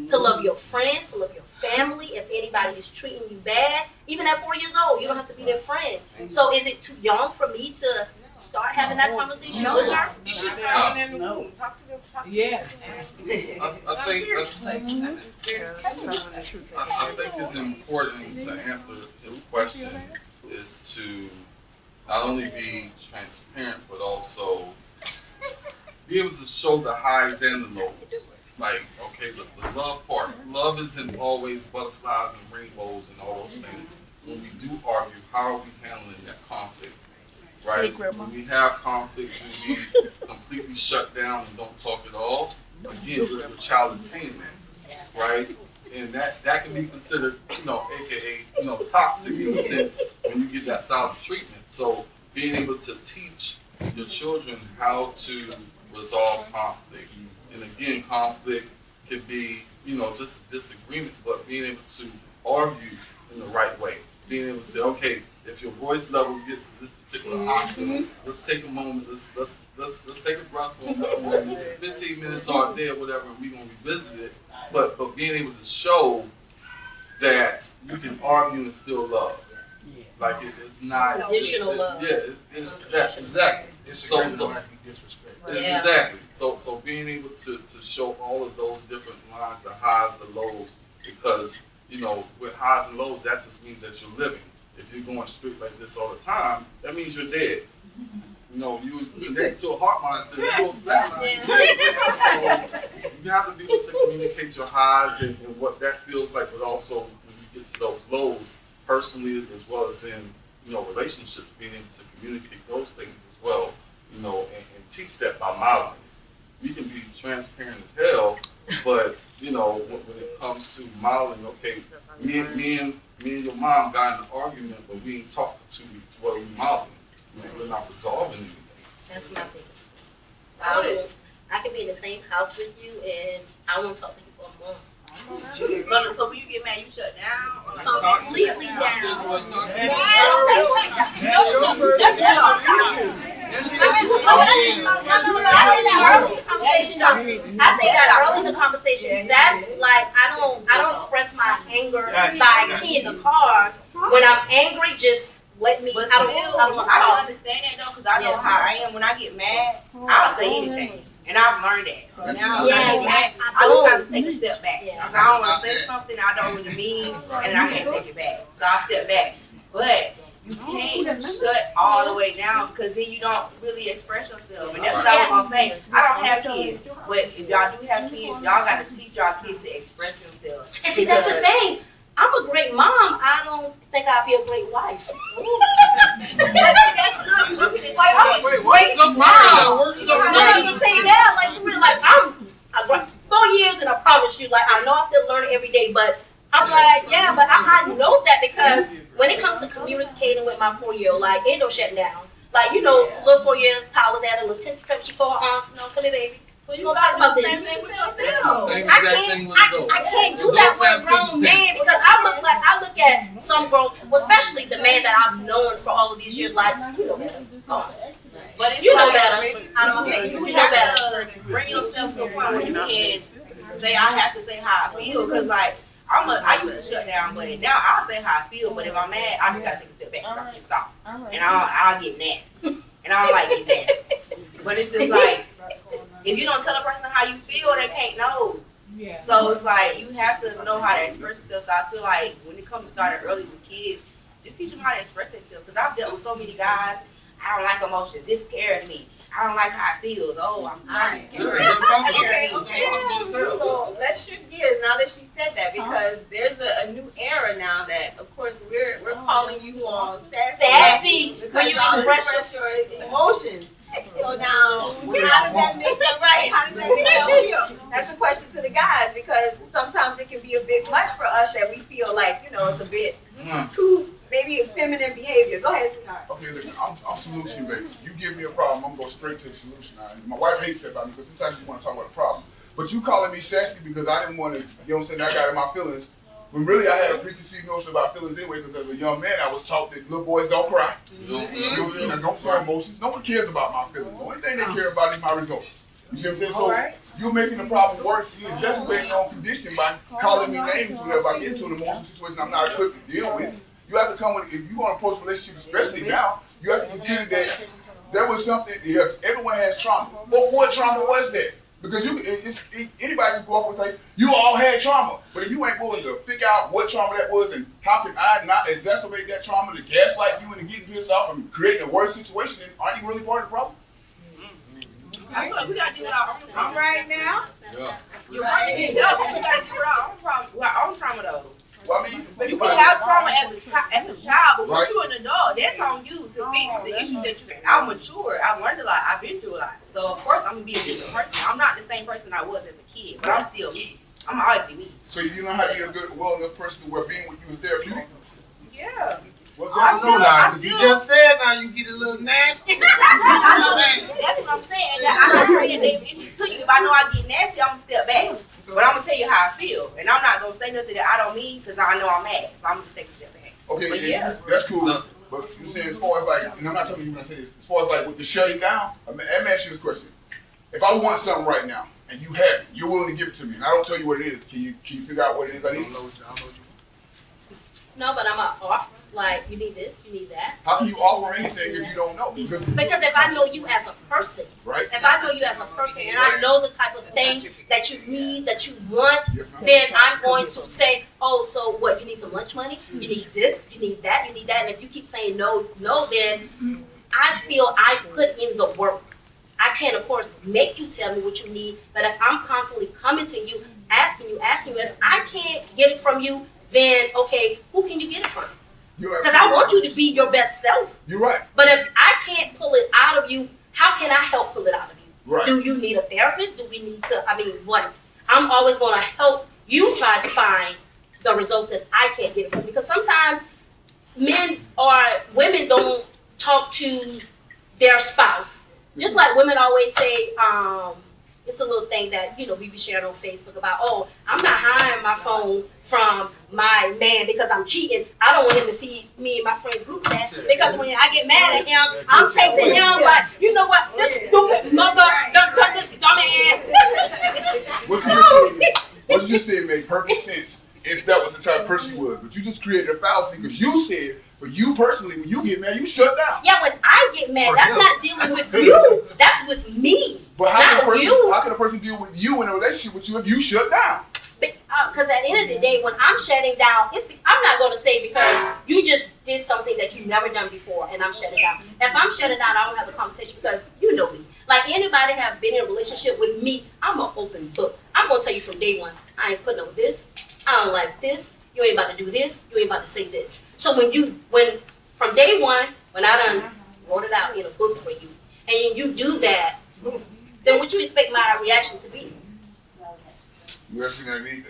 to love your friends, to love your family. If anybody is treating you bad, even at 4 years old, you don't have to be their friend. So is it too young for me to start having that conversation with her? You should start in the room. Talk to them. I think it's important to answer his question is to not only be transparent, but also be able to show the highs and the lows. Like, okay, the love part. Love isn't always butterflies and rainbows and all those things. When we do argue, how are we handling that conflict? Right? When we have conflict, when we completely shut down and don't talk at all, again, your child is seeing that, right? And that can be considered, AKA, toxic in a sense when you get that silent treatment. So being able to teach your children how to resolve conflict. And again, conflict could be, just a disagreement, but being able to argue in the right way. Being able to say, okay, if your voice level gets to this particular octave, let's take a moment, let's take a breath for 15 minutes or a day or whatever, and we're gonna revisit it. But being able to show that you can argue and still love. Like it's not Conditional love. That's exactly. Disagreement don't have to be disrespect. Yeah. Exactly. So being able to show all of those different lines, the highs, the lows, because with highs and lows, that just means that you're living. If you're going straight like this all the time, that means you're dead. You connect to a heart monitor, you go flatline. So you have to be able to communicate your highs and what that feels like, but also when you get to those lows, personally as well as in relationships, being able to communicate those things as well, and teach that by modeling. We can be transparent as hell, but when it comes to modeling, okay, me and your mom got in an argument, but we ain't talked for 2 weeks. What are we modeling? We're not resolving anything. That's my biggest point. So I can be in the same house with you, and I won't talk to you for a month. So when you get mad, you shut down? Or like Completely down. I say that early in the conversation. That's like I don't express my anger by keying the cars. When I'm angry, just let me. But I still, don't want to I talk. can understand that though, because I know how I am. When I get mad, I'll say anything. And I've learned that. So now I don't have to take a step back. Because I don't want to say something I don't really mean, and I can't take it back. So I step back. But you can't shut all the way down, because then you don't really express yourself. And that's what I was going to say. I don't have kids. But if y'all do have kids, y'all got to teach y'all kids to express themselves. And see, that's the thing. I'm a great mom. I don't think I'll be a great wife. That's good, because you can Like, I'm a great mom. You know what I mean? Say that, like, for real, like, I'm 4 years, and I promise you, like, I know I still learn every day, but I'm like, yeah, but I know that, because when it comes to communicating with my 4-year-old, like, ain't no shutting down. Like, little 4 years, Tyler's at a little 10th she 4 arms, come here, baby. So you gonna talk about this? same thing with yourself. I can't do that with a grown man, because I look like, I look at some girls, well, especially the man that I've known for all of these years, like, you know better. Come on. But it's You know like, better. I don't know. You You know have better. to bring yourself to a point where you can say, I have to say how I feel. Because, like, I used to shut down, but now I'll say how I feel. But if I'm mad, I just got to take a step back. I can stop. And I'll get nasty. And I don't like getting nasty. But it's just like, if you don't tell a person how you feel, they can't know. Yeah. So it's like, you have to know how to express yourself. So I feel like when it comes to starting early with kids, just teach them how to express themselves. Because I've dealt with so many guys, I don't like emotions. This scares me. I don't like how it feels. Oh, I'm tired. Okay. So let's shift gears now that she said that, because there's a new era now that, of course, we're calling you all sassy When because you y'all express your emotions. So now, how does that make them right? How does that make them feel? That's the question to the guys, because sometimes it can be a bit much for us that we feel like, you know, it's a bit too maybe feminine behavior. Go ahead, sweetheart. Okay, listen, I'm solution based. You give me a problem, I'm gonna go straight to the solution. My wife hates that about me because sometimes you want to talk about the problem. But you calling me sassy because I didn't want to, you know what I'm saying, I got in my feelings. When really I had a preconceived notion about feelings anyway, because as a young man I was taught that little boys don't cry. You know what I'm saying? I don't show emotions. No one cares about my feelings. The only thing they care about is my results. You see what I'm saying? So you're making the problem worse. You're exacerbating on condition by calling me names whenever I get into an emotional situation I'm not equipped to deal with. You have to come with, if you're going to approach relationships, especially now, you have to consider that there was something, yes, everyone has trauma. But what trauma was that? Because anybody can go off and say, you all had trauma. But if you ain't willing to figure out what trauma that was and how can I not exacerbate that trauma to gaslight you into getting pissed off and creating a worse situation, then aren't you really part of the problem? I feel like we got to deal with our own trauma. Right now? Yeah. You're right. We got to deal with our own trauma. Our own trauma, though. Well, I mean, You can have trauma as a child, but Right. once you're an adult, that's on you to fix the issues that you. I'm mature. I've learned a lot. I've been through a lot. So of course I'm gonna be a different person. I'm not the same person I was as a kid, but I'm still me. I'm always be me. so you know how to be a good, well enough person to where being with you is therapeutic? Yeah. Well, I that's still- no I lie. You still- just said now you get a little nasty. That's what I'm saying. That I'm not afraid that they to you. If I know I get nasty, I'm gonna step back. But I'm gonna tell you how I feel, and I'm not gonna say nothing that I don't mean because I know I'm mad. So I'm gonna just take a step back. Okay, But and yeah. that's cool. But you saying as far as like, and I'm not telling you when I say this, as far as like with the shutting down, let me ask you this question. If I want something right now and you have it, you're willing to give it to me, and I don't tell you what it is, can you figure out what it is I need? No, but I'm a offer. Like, you need this, you need that. How can you offer anything if you don't know? Because if I know you as a person, Right? if I know you as a person and I know the type of things that you need, that you want, then I'm going to say, oh, so what, you need some lunch money? You need this, you need that, you need that. And if you keep saying no, then I feel I put in the work. I can, of course, make you tell me what you need, but if I'm constantly coming to you, asking you, if I can't get it from you, then, okay, who can you get it from? Because I want you to be your best self. You're right. But if I can't pull it out of you, how can I help pull it out of you? Right. Do you need a therapist? Do we need to, what? I'm always going to help you try to find the results that I can't get it from. Because sometimes men or women don't talk to their spouse. Just like women always say, it's a little thing that, we be sharing on Facebook about, oh, I'm not hiding my phone from my man because I'm cheating. I don't want him to see me and my friend group chat because when I get mad at him, I'm texting him like, you know what, this stupid mother, this dumbass. What you just said made perfect sense if that was the type of person you was. But you just created a fallacy because you said, for you personally, when you get mad, you shut down. Yeah, when I get mad, that's not dealing with you. That's with me. But how can a person deal with you in a relationship with you if you shut down? Because at the end of the day, when I'm shutting down, I'm not going to say because you just did something that you've never done before and I'm shutting down. If I'm shutting down, I don't have the conversation because you know me. Like anybody have been in a relationship with me, I'm an open book. I'm going to tell you from day one, I ain't putting up with this. I don't like this. You ain't about to do this. You ain't about to say this. So from day one, when I done wrote it out in a book for you, and you do that, then what you expect my reaction to be? You asking that me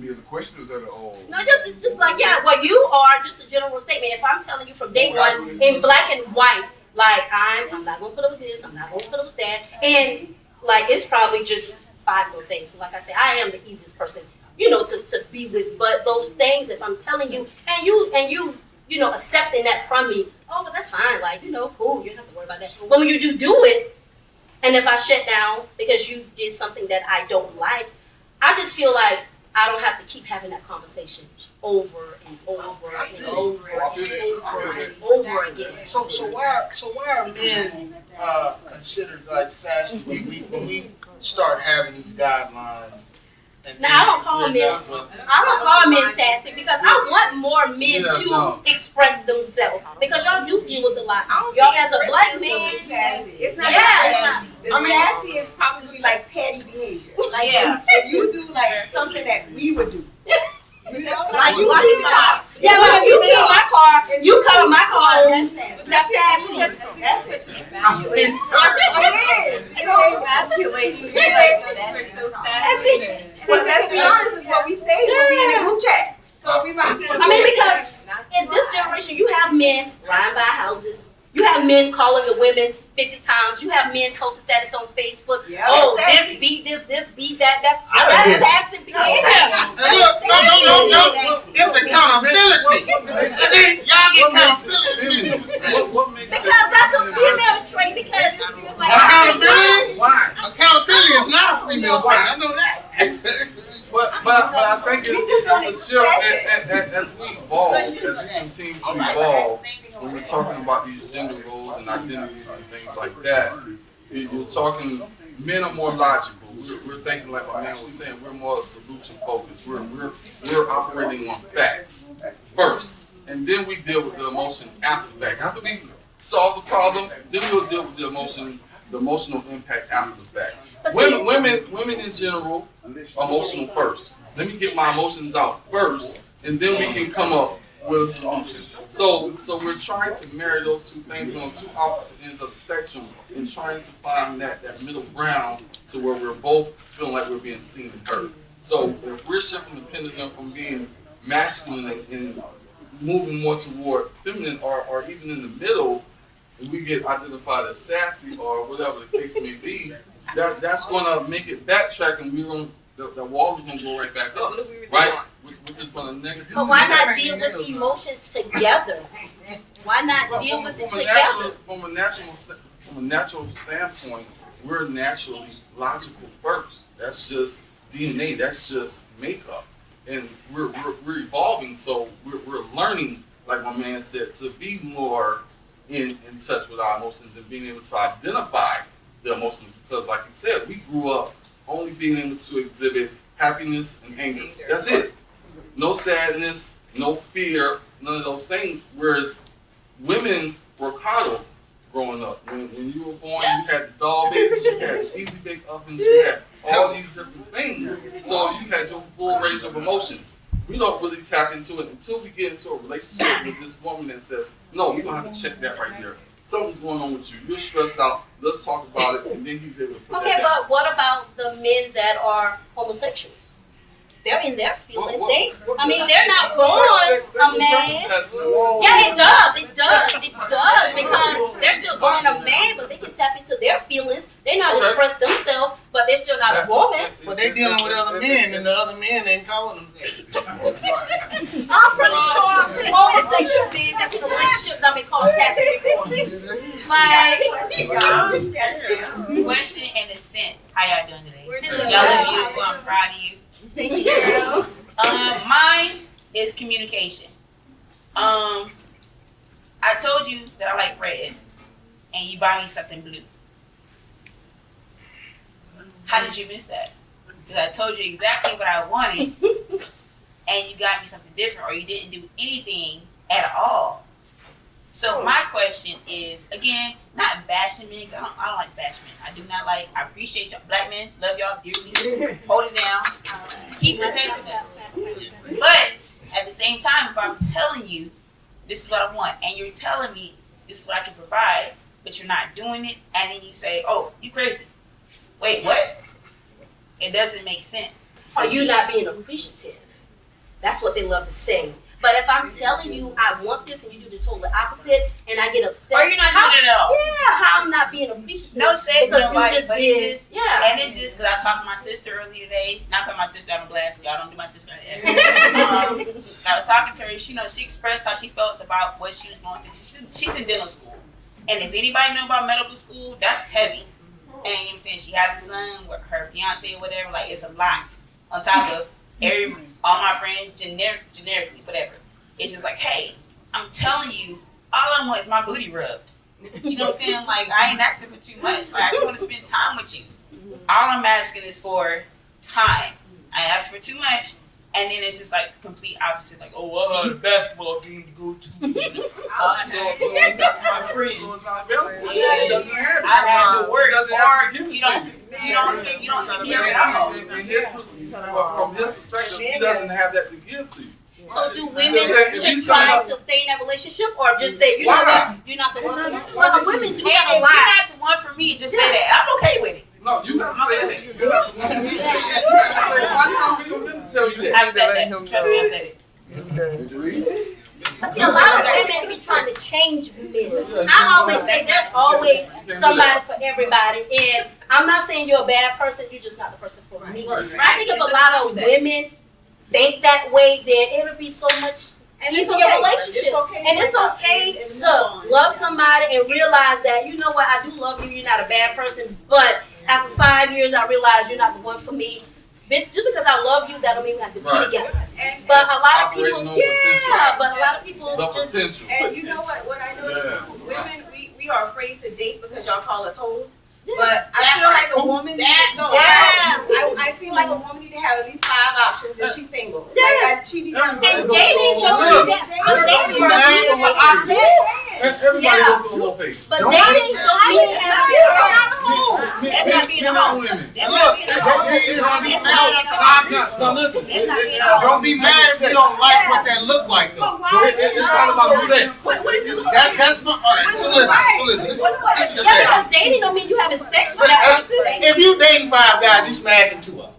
as a question or is that No, it's just like, yeah, well, you are just a general statement. If I'm telling you from day one in black and white, like, I'm not going to put up with this, I'm not going to put up with that, and, like, it's probably just 5 little things. Like I said, I am the easiest person. to be with. But those things, if I'm telling you, and you accepting that from me, oh, but that's fine, like, cool, you don't have to worry about that. But when you do it, and if I shut down because you did something that I don't like, I just feel like I don't have to keep having that conversation over and over and over and over again. So why are men considered like sassy when we start having these guidelines? Now I don't call men sassy because I want more men to express themselves because y'all do deal with a lot. Y'all as a black man, it's not sassy. Sassy is probably like petty behavior. Like if you do like something that we would do. Like you yeah, like if you kill my car, you cut my car. That's sassy. That's it. It is. It ain't emasculating. That's it. But let's be honest, is what we say when we in a group chat. So we might. Because in this generation, you have men lying by houses. You have men calling the women 50 times. You have men posting status on Facebook. Yeah, this beat this beat that. That's sassy behavior. No. It's accountability. Y'all get accountability. Because that's a female trait. Because accountability. Why? Accountability is not a female trait. I know that. But I think it's a shift as we evolve, as we continue to evolve. When we're talking about these gender roles and identities and things like that, you're talking, men are more logical. We're thinking, like my man was saying, we're more solution focused. We're operating on facts first, and then we deal with the emotion after the fact. After we solve the problem, then we'll deal with the emotional impact after the fact. Women in general are emotional first. Let me get my emotions out first, and then we can come up with a solution. So we're trying to marry those two things on two opposite ends of the spectrum and trying to find that middle ground to where we're both feeling like we're being seen and heard. So if we're shifting the pendulum from being masculine and moving more toward feminine or even in the middle, and we get identified as sassy or whatever the case may be, that's going to make it backtrack and the wall is going to go right back up, right? Which is going to negatively. But why not deal with emotions together? Why not deal with it together? From a natural standpoint, we're naturally logical first. That's just DNA. That's just makeup, and we're evolving. So we're learning, like my man said, to be more in touch with our emotions and being able to identify the emotions. Because, like you said, we grew up only being able to exhibit happiness and anger. That's it. No sadness, no fear, none of those things. Whereas women were coddled growing up. When you were born, you had the doll babies, you had easy bake ovens, you had all these different things. So you had your full range of emotions. We don't really tap into it until we get into a relationship with this woman that says, no, you're going to have to check that right there. Something's going on with you. You're stressed out. Let's talk about it. And then he's able to put that down. But what about the men that are homosexuals? They're in their feelings. They're not born a man. Yeah, it does. Because they're still born a man, but they can tap into their feelings. They know how to express themselves, but they're still not a woman. But they dealing with other men, and the other men ain't calling them. I'm pretty sure homosexual men that's in a relationship that been called sassy before. Question in a sense. How y'all doing today? Y'all are beautiful. I'm proud of you. Thank you. Mine is communication. I told you that I like red, and you buy me something blue. How did you miss that? Because I told you exactly what I wanted, and you got me something different, or you didn't do anything at all. So my question is, again, not bashing men. I don't like bash men. I do not like. I appreciate y'all, black men. Love y'all dearly. Hold it down. Keep protecting us. But at the same time, if I'm telling you this is what I want, and you're telling me this is what I can provide, but you're not doing it, and then you say, "Oh, you crazy." Wait, what? It doesn't make sense. Are you not being appreciative? That's what they love to say. But if I'm telling you I want this and you do the total opposite, and I get upset, Or you're not doing it at all. yeah, how I'm not being appreciative. No shade, because nobody, you just but did. it's just, Yeah. and it's just because I talked to my sister earlier today. Not put my sister on blast. Y'all don't do my sister like that. I was talking to her. She expressed how she felt about what she was going through. She's in dental school, and if anybody know about medical school, that's heavy. And you know what I'm saying, she has a son with her fiance or whatever. Like, it's a lot on top of all my friends generically, whatever. It's just like, hey, I'm telling you, all I want is my booty rubbed. You know what I'm saying? Like, I ain't asking for too much. Like, I just want to spend time with you. All I'm asking is for time. I ask for too much, and then it's just like complete opposite. Like, oh, I had a basketball game to go to. So it's not my free. So it's not available. It doesn't happen. I had to work, or you don't hear it all. From his perspective, he doesn't have that to give to you. So do women if should he's try coming to stay in that relationship, or just say you're Why not the one for me? Well, women do And that a if you're lot. not the one for me, just say that. I'm okay with it. No, you gotta say that. You're not the one for me. You gotta say, why can't we go to tell you that? I said that. Trust me, I said it. I see a lot of women be trying to change men. I always say there's always somebody for everybody, and I'm not saying you're a bad person. You're just not the person for me. I think if a lot of women think that way, then it would be so much easier relationship. And it's okay to love somebody and realize that, you know what, I do love you. You're not a bad person, but after 5 years, I realize you're not the one for me. Bitch, just because I love you, that don't mean we have to be together. But a lot of people, but a lot of people just. And you know what I noticed? Women, we are afraid to date because y'all call us hoes. But I feel like a woman, I feel like a woman need to have at least 5 options if she's single. Yes. She needs And dating don't mean that. But dating don't mean what I said. Everybody go through a little phase. But dating don't mean having That's not being a hoe. That's not being a hoe. Now listen. Don't be mad if you don't like what that look like though. It's not about sex. That's my, all right, so listen, this is the Yeah, thing. because dating don't mean you having sex with that person. If you dating 5 guys, you smashing 2 of them.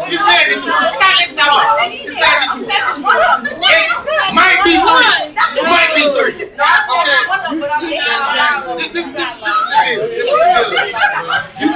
You smashing 2 of them. It's not like it's smashing 2 of them. It might be 3. It might be 3. This is the deal. You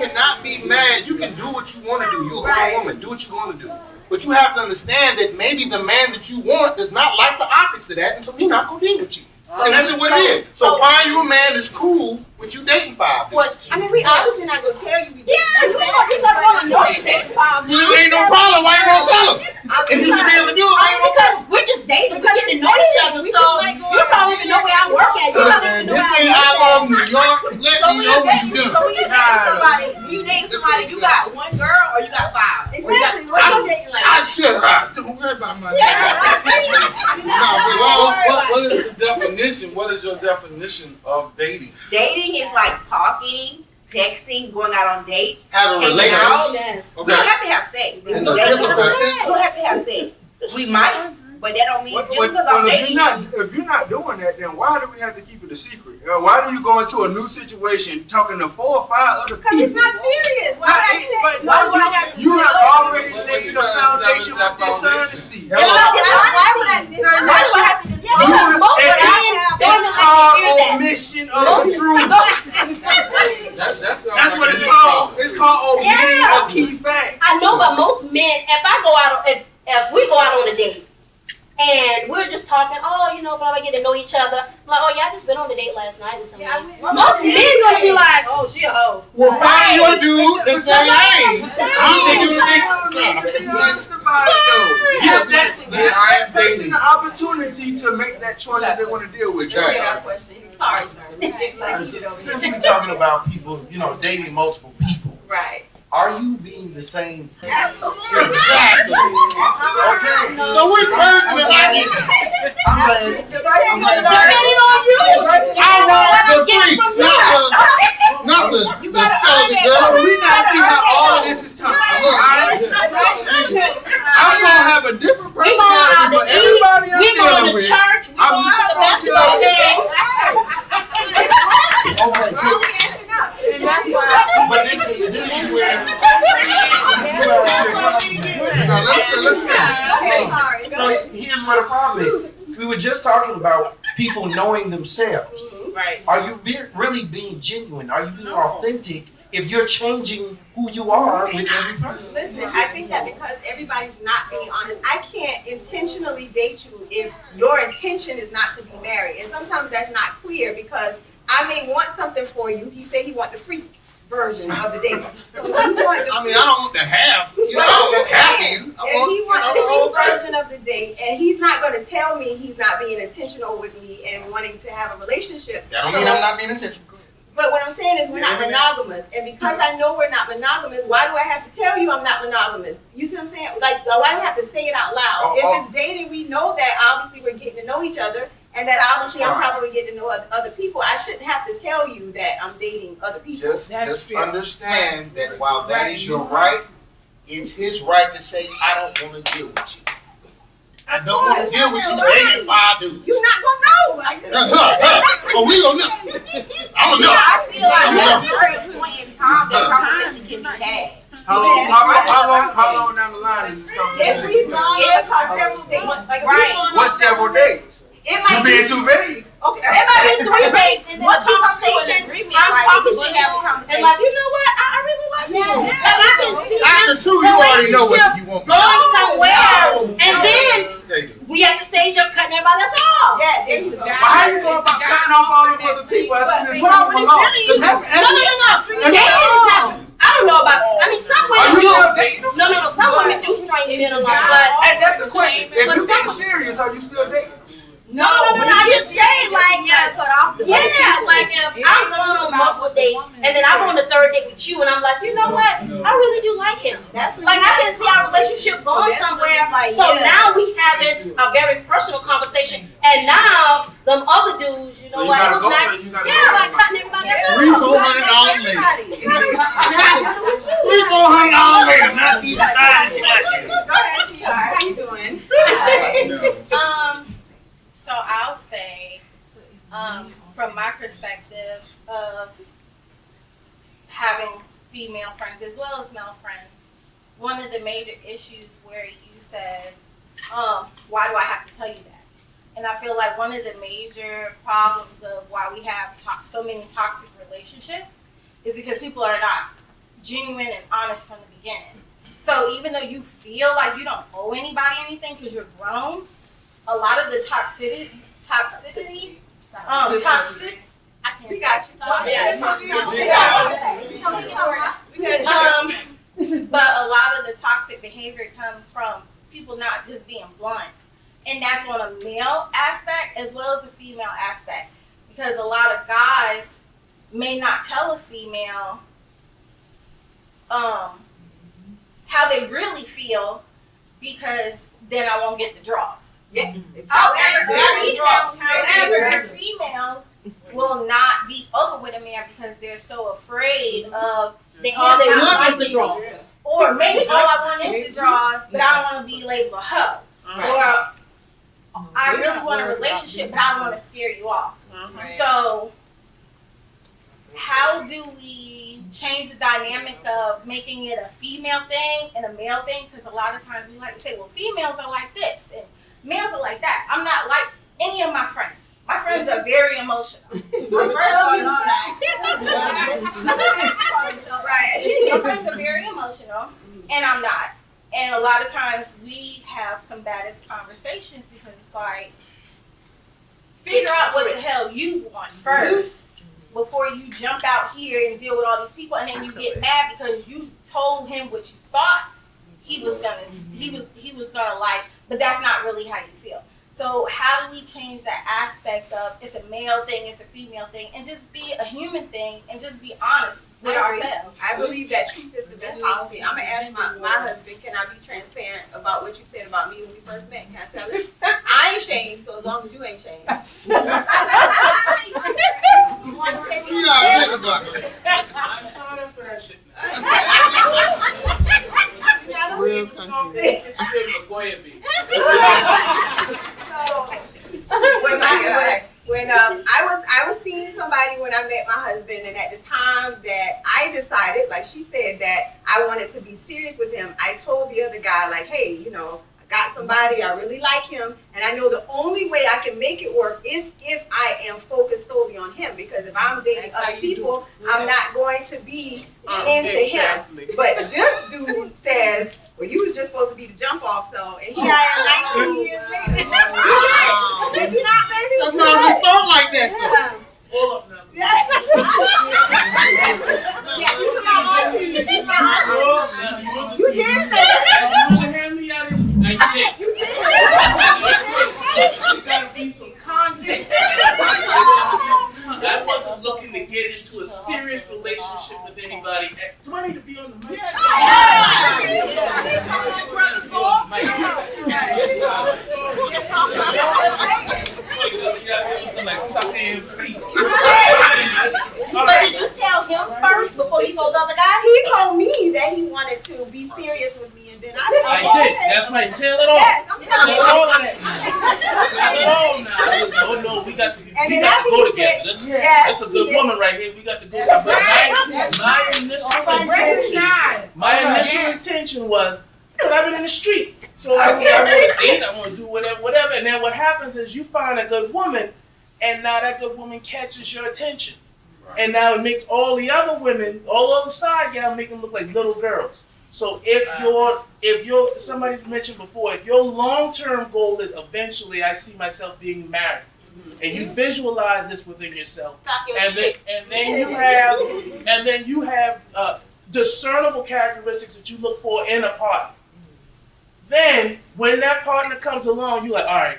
cannot be mad. You can do what you want to do. You're a grown woman. Do what you want to do. But you have to understand that maybe the man that you want does not like the optics of that, and so he's not gonna deal with you. And that's what it is. So find you a man that's cool with you dating 5 people. I mean, we obviously not gonna tell you. He's not going to know you dating 5 You ain't no problem. Why you gonna tell him? If you should be able to do it, why you gonna tell him? We're just dating. We get to know each other, so you probably even know where I work at. You probably even know This where ain't I I love New York. Let me know when you do. So when you date somebody, you you got 1 girl or you got 5? Exactly. What's your dating like? I should have. Don't worry about my What is the definition? What is your definition of dating? Dating is like talking, texting, going out on dates. Having hanging relations. out. We don't have to have sex. We In don't the biblical sense. have to have sex. We might, but that don't mean just because I'm dating. If you're not doing that, then why do we have to keep it a secret? Why do you go into a new situation talking to 4 or 5 other people? Because it's not serious. Why would I say? But Why would I have to you have tell already But laid you the gotta foundation establish with that dishonesty. Why would I? Why do I have to disclose? Because most men don't It's like to called hear that. omission of the truth. That's what it's called. It's called omitting a key fact. I know, but most men, if we go out on a date and we're just talking, oh, you know, blah, blah, get to know each other. Like, oh, yeah, I just been on a date last night with somebody. Most men gonna be like, oh, she a hoe. Well, find you a dude that's saying, hey, I'm taking you a Be honest about it though. Give that person the opportunity to make that choice if they want to deal with you. Sorry, sir. Since we're talking about people, dating multiple people, Right. are you being the same person? Absolutely. Exactly. Okay. So we're purging the light. I'm glad. Depending on you. I want the freak, not the celibate girl. We now see how all of this is talking. I'm gonna have a different We going out personality, to but eat. everybody I'm We going dealing to with, church. We I'm going to not the gonna basketball tell you. game. Okay, so but this is where Now, let me Okay, sorry. so So here's where the problem is. We were just talking about people knowing themselves. Right. Are you really being genuine? Are you being authentic if you're changing who you are with every person? Listen, I think that because everybody's not being honest, I can't intentionally date you if your intention is not to be married. And sometimes that's not clear because I may want something for you. He said he want the freak version of the date. So he want I mean, I don't want the half. You know, I But I'm don't want just half of saying, you. I if want, he you wants know, the the whole freak thing. version of the date, and he's not going to tell me he's not being intentional with me and wanting to have a relationship. That don't So- mean I'm not being intentional. Go ahead. But what I'm saying is we're not monogamous. And because I know we're not monogamous, why do I have to tell you I'm not monogamous? You see what I'm saying? Like, why do I have to say it out loud? If it's dating, we know that obviously we're getting to know each other and that obviously I'm probably getting to know other people. I shouldn't have to tell you that I'm dating other people. Just understand that while that is your right, it's his right to say, I don't want to deal with you. I don't want to deal with you dating 5 dudes. You're not going to know. Like, Oh, we don't know. I don't know. I feel like at a certain point in time, that conversation can be had. How long down the line is this if conversation? we've gone on several dates, like if we've Right. gone on What's several days? it You might being be too vague. okay. It might be 3 days and then Once the we come to an conversation, agreement, I'm like, talking we to should you, have a and conversation. like, you know what, I really like you. Yeah. And I can see After 2, you already know what you want. going somewhere, and then There you go. we at the stage of cutting everybody else off. Yeah, there you go. But how you go about cutting off all the other people after this Well, people along? Because No. Dating is not. I don't know about. I mean, some Are women you do. still dating them? No. Some women do string men along, but Hey, that's the question. If But you being some- serious, are you still dating? no. I just say like, Cut off the like if I'm going on multiple dates and then I go on the 3rd date with you and I'm like, you know what, I really do like him. That's Like I can see our relationship going somewhere. So now we having a very personal conversation, and now them other dudes, you know So you what, it gotta was go nice. for it, you gotta Yeah, go like for it. cutting everybody else $300-400 later. $300-400 later. Now she decided she likes you. Go ahead, TR. How you doing? So I'll say, from my perspective of having female friends as well as male friends, one of the major issues where you said, why do I have to tell you that? And I feel like one of the major problems of why we have so many toxic relationships is because people are not genuine and honest from the beginning. So even though you feel like you don't owe anybody anything because you're grown, a lot of the toxicity, I can't We got you. but a lot of the toxic behavior comes from people not just being blunt. And that's on a male aspect as well as a female aspect. Because a lot of guys may not tell a female how they really feel because then I won't get the draws. Yeah. However, females will not be open with a man because they're so afraid of All they want is the draws. or maybe all I want is the draws, but I don't want to be labeled a hoe. Or I really want a relationship, but I don't want to scare you off. So how do we change the dynamic of making it a female thing and a male thing? Because a lot of times we like to say, well, females are like this and males are like that. I'm not like any of my friends. My friends are very emotional. My friends are very emotional, and I'm not. And a lot of times we have combative conversations because it's like, figure out what the hell you want first before you jump out here and deal with all these people, and then you get mad because you told him what you thought he was gonna like, but that's not really how you feel. So how do we change that aspect of it's a male thing, it's a female thing, and just be a human thing and just be honest with ourselves? I believe that truth is the best policy. I'm gonna ask my husband, can I be transparent about what you said about me when we first met? Can I tell it? I ain't shamed, so as long as you ain't shamed. You want to say what you said? think about it. I signed up for that shit. Real When I was seeing somebody when I met my husband, and at the time that I decided, like she said, that I wanted to be serious with him, I told the other guy, like, hey, you know, I got somebody, I really like him, and I know the only way I can make it work is if I am focused solely on him. Because if I'm dating other people, I'm not going to be into him. But this dude says, well, you was just supposed to be the jump off, so, and here I am 19 years later. Did you not, baby? Sometimes it start like that, though. Pull up now. Yeah, you my auntie. You my auntie. You did say that. You want to hand me out here? I You did. There gotta be some context. I wasn't looking to get into a serious relationship with anybody. Do I need to be on the mic? Like suck MC. But did you tell him first before you told the other guy? He told me that he wanted to be serious with me, and then I did. That's right. Tell it all. Yes, I'm Tell telling all of that. Tell it all now. Oh no, we got to go together. That's a good woman right here. We got to go together. My initial intention was, I've been in the street, so I want to date. I want to do whatever. And then what happens is you find a good woman, and now that good woman catches your attention. And now it makes all the other women, all other side gals, make them look like little girls. So if you're somebody mentioned before, if your long-term goal is eventually I see myself being married, and you visualize this within yourself, and then you have discernible characteristics that you look for in a partner. Then when that partner comes along, you're like, all right,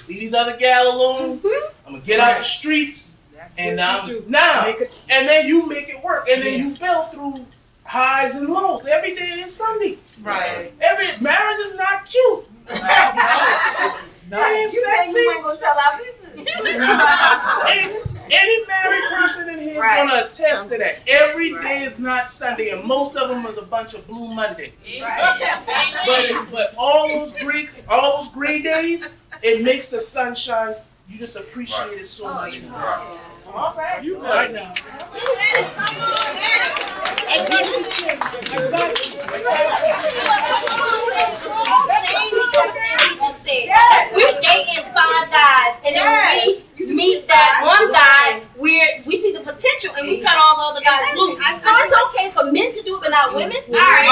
leave these other gal alone. I'm gonna get out the streets. And now, and then you make it work, and then you build through highs and lows. Every day is Sunday. Right. Marriage is not cute. You said you ain't gonna tell our business. Any married person in here is gonna attest to that. Every day is not Sunday, and most of them is a bunch of blue Mondays. But all those gray days, it makes the sunshine. You just appreciate it so much more. All right, you right now. We're dating 5 guys, and then we meet that one guy where we see the potential, and we cut all the other guys loose. So it's okay for men to do it, but not women. All right,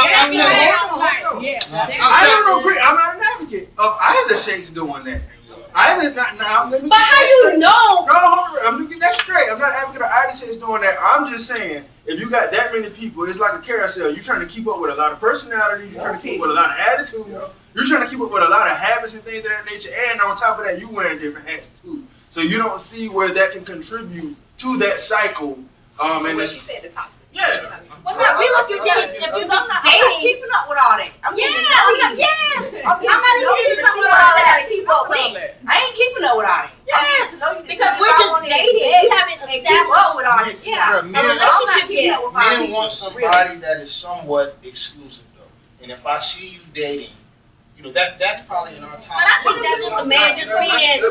I don't agree. I'm not an advocate of either sex doing that. But how you know? No, hold on. I'm looking that straight. I'm not advocating of either sex doing that. I'm just saying, if you got that many people, it's like a carousel. You're trying to keep up with a lot of personality. You're trying to keep up with a lot of attitude. You're trying to keep up with a lot of habits and things of that nature. And on top of that, you wearing different hats too. So you don't see where that can contribute to that cycle. And what she said, the toxic. Yeah. Well, not real if you're dating. If you're just I'm not dating. keeping up with all that. I'm not even keeping up with all that. I ain't keeping up with all that. I'm getting to know you Because we're just dating. We haven't established with all this. a Men relationship yet. want somebody that is somewhat exclusive though. And if I see you dating, that's probably in our top. But I think that's just a man just being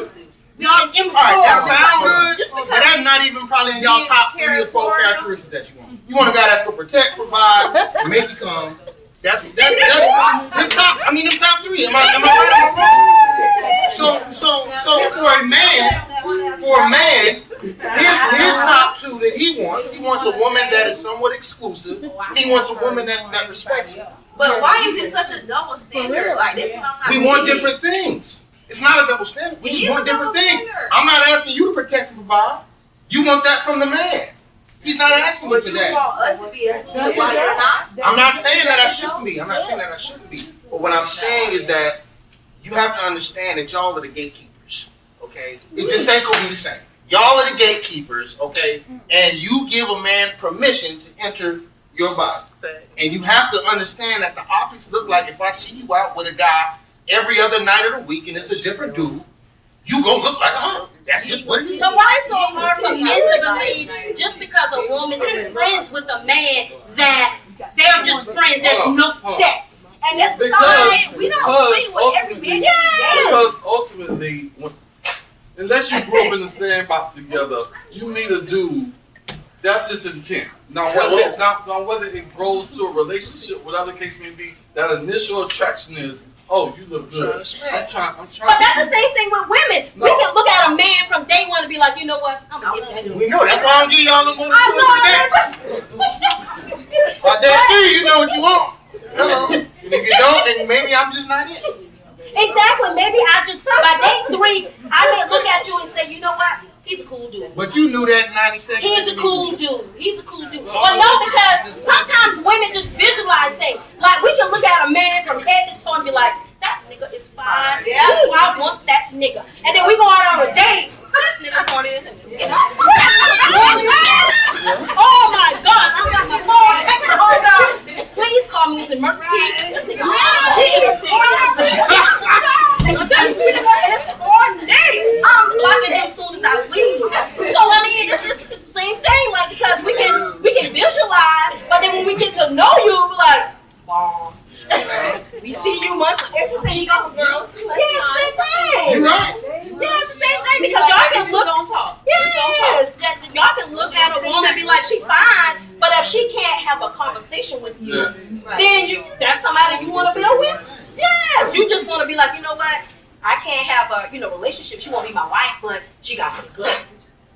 immature. That sounds good, Just but because that's not even probably in y'all top 3 or 4 characteristics that you want. You want a guy that's gonna protect, provide, and make you come. That's them top. I mean, them top 3. Am I right? So for a man, his top 2 that he wants a woman that is somewhat exclusive. He wants a woman that respects him. But why is it such a double standard? Like this, We want different things. It's not a double standard. We just want different things. I'm not asking you to protect and provide. You want that from the man. He's not asking you for that. You want us to be exclusive while you're not? I'm not saying that I shouldn't be. But what I'm saying is that you have to understand that y'all are the gatekeepers. Okay? It's just ain't gonna be the same. Y'all are the gatekeepers, okay? And you give a man permission to enter your body. And you have to understand that the optics look like if I see you out with a guy every other night of the week and it's a different dude, you gonna look like a hunk. That's just what it is. So why is it so hard for men to believe just because a woman is friends with a man that they're just friends, there's no sex? And that's why we don't sleep with every man. Because ultimately, unless you grew up in the sandbox together, you meet a dude. That's his intent. Now whether it grows to a relationship, whatever the case may be, that initial attraction is oh, you look good. I'm trying. But that's the same thing with women. We can look at a man from day one and be like, you know what? I'm gonna get that nigga. We know. That's why I'm giving y'all no more. I Daddy, you know what you want. Hello. And if you don't, then maybe I'm just not it. Exactly. Maybe by day 3, I may look at you and say, you know what? He's a cool dude. But you knew that in 90 seconds. He's a cool dude. He's a cool dude. Well, no, because sometimes women just visualize things. Like, we can look at a man from head to toe and be like, that nigga is fine. Yeah. Ooh, I want that nigga. And then we go out on a date. This nigga corny as hell. Oh my God. I got my phone. Text the whole dog. Please call me with emergency. This nigga this nigga is corny. I'm blocking him as soon as I leave. So I mean, it's the same thing. Like, because we can visualize, but then when we get to know you, we're like, bomb. We see you months. It's the same thing, girls. Yeah, it's the same thing. You right? Yeah, it's the same thing because y'all can look. Yes, y'all can look at a woman and be like, she fine, but if she can't have a conversation with you, then that's somebody you want to build with. Yes, you just want to be like, you know what? I can't have a relationship. She won't be my wife, but she got some good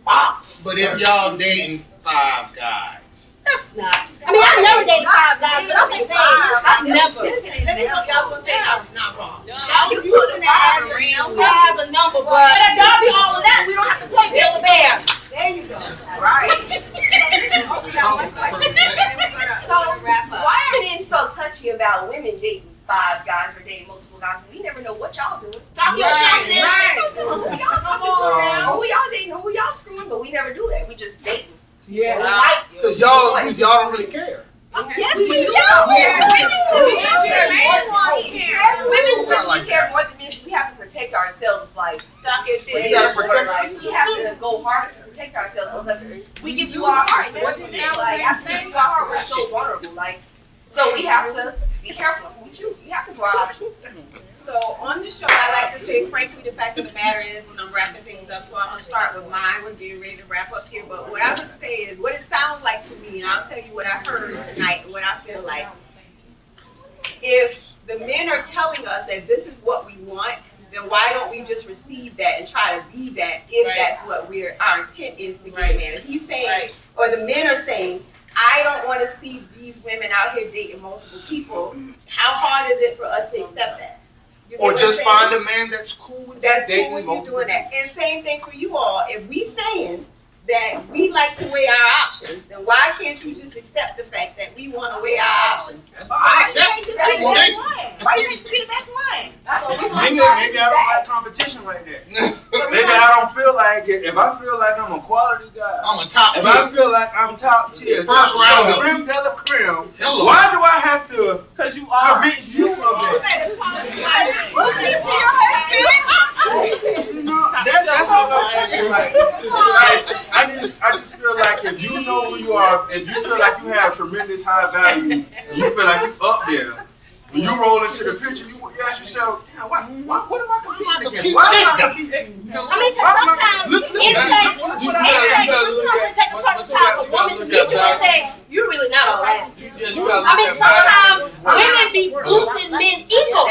bops. But if y'all dating 5 guys. That's not. I mean, I never dated 5 guys, but I'm just saying, I've never. Let me look, y'all gonna say I'm not wrong. You took it as a number, but if y'all be all of that, we don't have to play Bill the Bear. There you go. Right. So wrap up. Why are men so touchy about women dating 5 guys or dating multiple guys? We never know what y'all doing. Talk your shit, sis. Who y'all talking to? Who y'all dating? Who y'all screwing? But we never do that. We just dating. Yeah. Because y'all don't really care. Yes, we do. Women really care more than men. We have to protect ourselves. Like, You gotta protect yourself. we have to go harder to protect ourselves because we give you our heart. What you said, like, after we give you our heart, we're so vulnerable. Like, so we have to be careful of who we choose. We have to draw options. So on the show, I like to say, frankly, the fact of the matter is, when I'm wrapping things up, so I'm gonna start with mine. We're getting ready to wrap up here, but what I would say is, what it sounds like to me, and I'll tell you what I heard tonight, and what I feel like. If the men are telling us that this is what we want, then why don't we just receive that and try to be that if that's what our intent is to get a man? If he's saying, or the men are saying, I don't want to see these women out here dating multiple people, how hard is it for us to accept that? Or just find a man that's cool with that. That's cool with you doing that. And same thing for you all. If we saying that we like to weigh our options, then why can't you just accept the fact that we want to weigh our options? I accept it. Why you have to be the best one? Maybe I don't like competition like that. Maybe I don't feel like it. If I feel like I'm a quality guy, I'm a top if tier. I feel like I'm top tier, First round, creme de la creme, Hello. why do I have to Because you are. convince you of that? That's what I'm asking. Like, I just feel like if you know who you are, if you feel like you have tremendous high value, and you feel like you up there, when you roll into the picture, you ask yourself, what am I competing against? Why am I competing? I mean, because sometimes it takes a certain type of woman to get you and say, you're really not all that. I mean, sometimes women be boosting men's ego.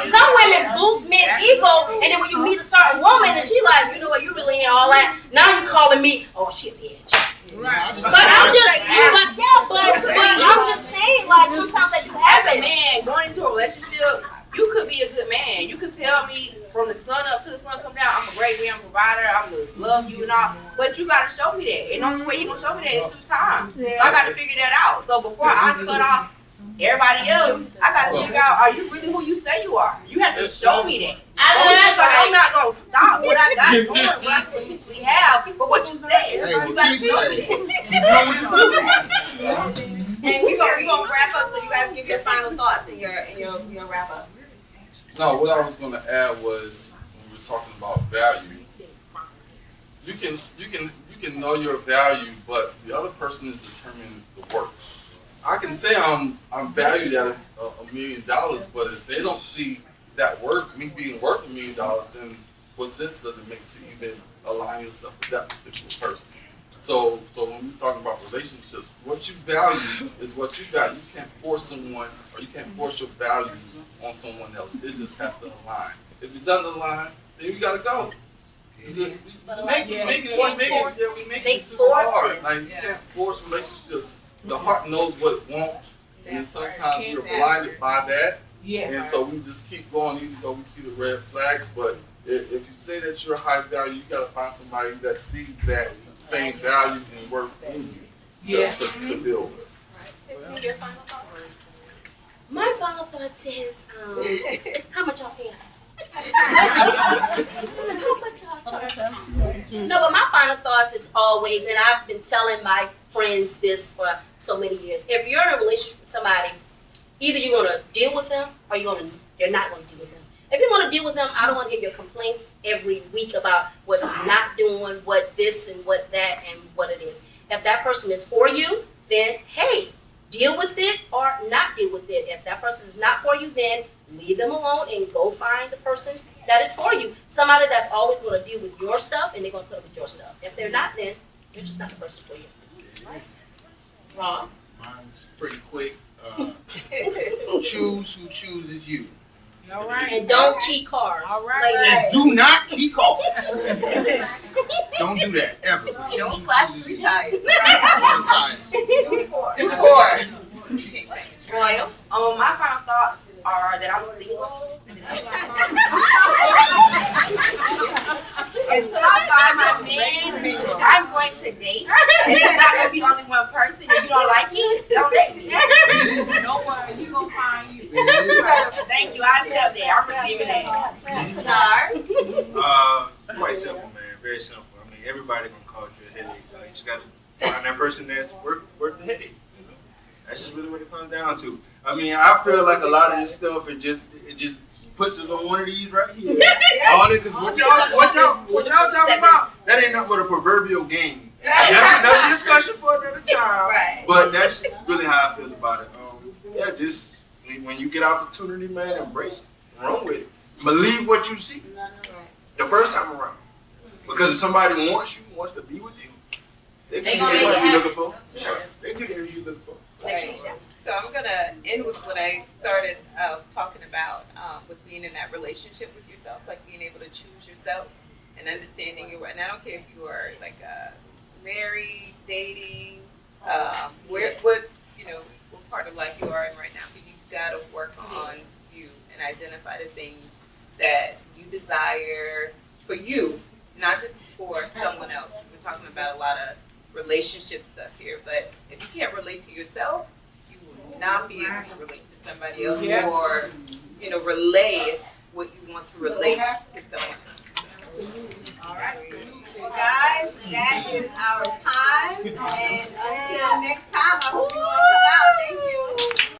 Some women boost men's ego, and then when you meet a certain woman and she like, you know what, you really ain't all that. Now you calling me, oh, she a bitch. But I'm just saying, like, sometimes that do As a happen. man going into a relationship, you could be a good man. You could tell me from the sun up to the sun come down, I'm a great man, I'm a provider, I'm gonna love you and all. But you gotta show me that. And the only way you gonna show me that is through time. So I gotta figure that out. So before I cut off everybody else, I gotta figure out, are you really who you say you are? You have to show me that. So it's just like, I'm not gonna stop what I got going, what I potentially have, but what you said. You gotta show me that. And we're gonna wrap up, so you guys give your final thoughts and your wrap up. No, what I was going to add was when we were talking about value, you can know your value, but the other person is determining the work. I can say I'm valued at $1 million, but if they don't see that work, me being worth $1 million, then what sense does it make to even align yourself with that particular person? So when we're talking about relationships, what you value is what you value. You can't force someone, or you can't force your values on someone else. It just has to align. If it doesn't align, then you gotta go. We make it too hard. Like, you can't force relationships. The heart knows what it wants, and sometimes we're blinded by that. And so we just keep going, even though we see the red flags. But if you say that you're high value, you gotta find somebody that sees that same value and worth in you to build with. Tiffany, your final thought? My final thought says, how much y'all paying? How much y'all charge? No, but my final thoughts is always, and I've been telling my friends this for so many years. If you're in a relationship with somebody, either you're gonna deal with them or you're not gonna deal with them. If you want to deal with them, I don't want to hear your complaints every week about what he's not doing, what this and what that and what it is. If that person is for you, then hey, deal with it or not deal with it. If that person is not for you, then leave them alone and go find the person that is for you. Somebody that's always going to deal with your stuff and they're going to put up with your stuff. If they're not, then they're just not the person for you. Ross? Mine's pretty quick. Choose who chooses you. All right. And don't key cards. All right. And do not key cards. Don't do that ever. Don't slash 3 tires. 3 times. Do 4. Royal. My final thoughts are that I'm single. Until I find my man, I'm going to date. And it's not going to be only one person. If you don't like me, don't date me. Don't worry, you gonna find you. Thank you. I accept that. I'm receiving that. Quite simple, man. Very simple. I mean, everybody gonna cause you a headache. You just gotta find that person that's worth the headache. You know? That's just really what it comes down to. I mean, I feel like a lot of this stuff it just puts us on one of these right here. All this, cause what y'all talking about? That ain't nothing but a proverbial game. That's a discussion for another time. Right. But that's really how I feel about it. Just when you get opportunity, man, embrace it. Run with it. Believe what you see the first time around. Because if somebody wants to be with you, they can get what you're looking for. Yeah, they can get what you're looking for. So I'm gonna end with what I started talking about with being in that relationship with yourself, like being able to choose yourself and understanding your. And I don't care if you are like married, dating, what part of life you are in right now, but you've got to work on you and identify the things that you desire for you, not just for someone else. Because we're talking about a lot of relationship stuff here, but if you can't relate to yourself, you will not be able to relate to somebody else or, relay what you want to relate to someone else. All right. Well, guys, that is our time. And until next time, I hope you all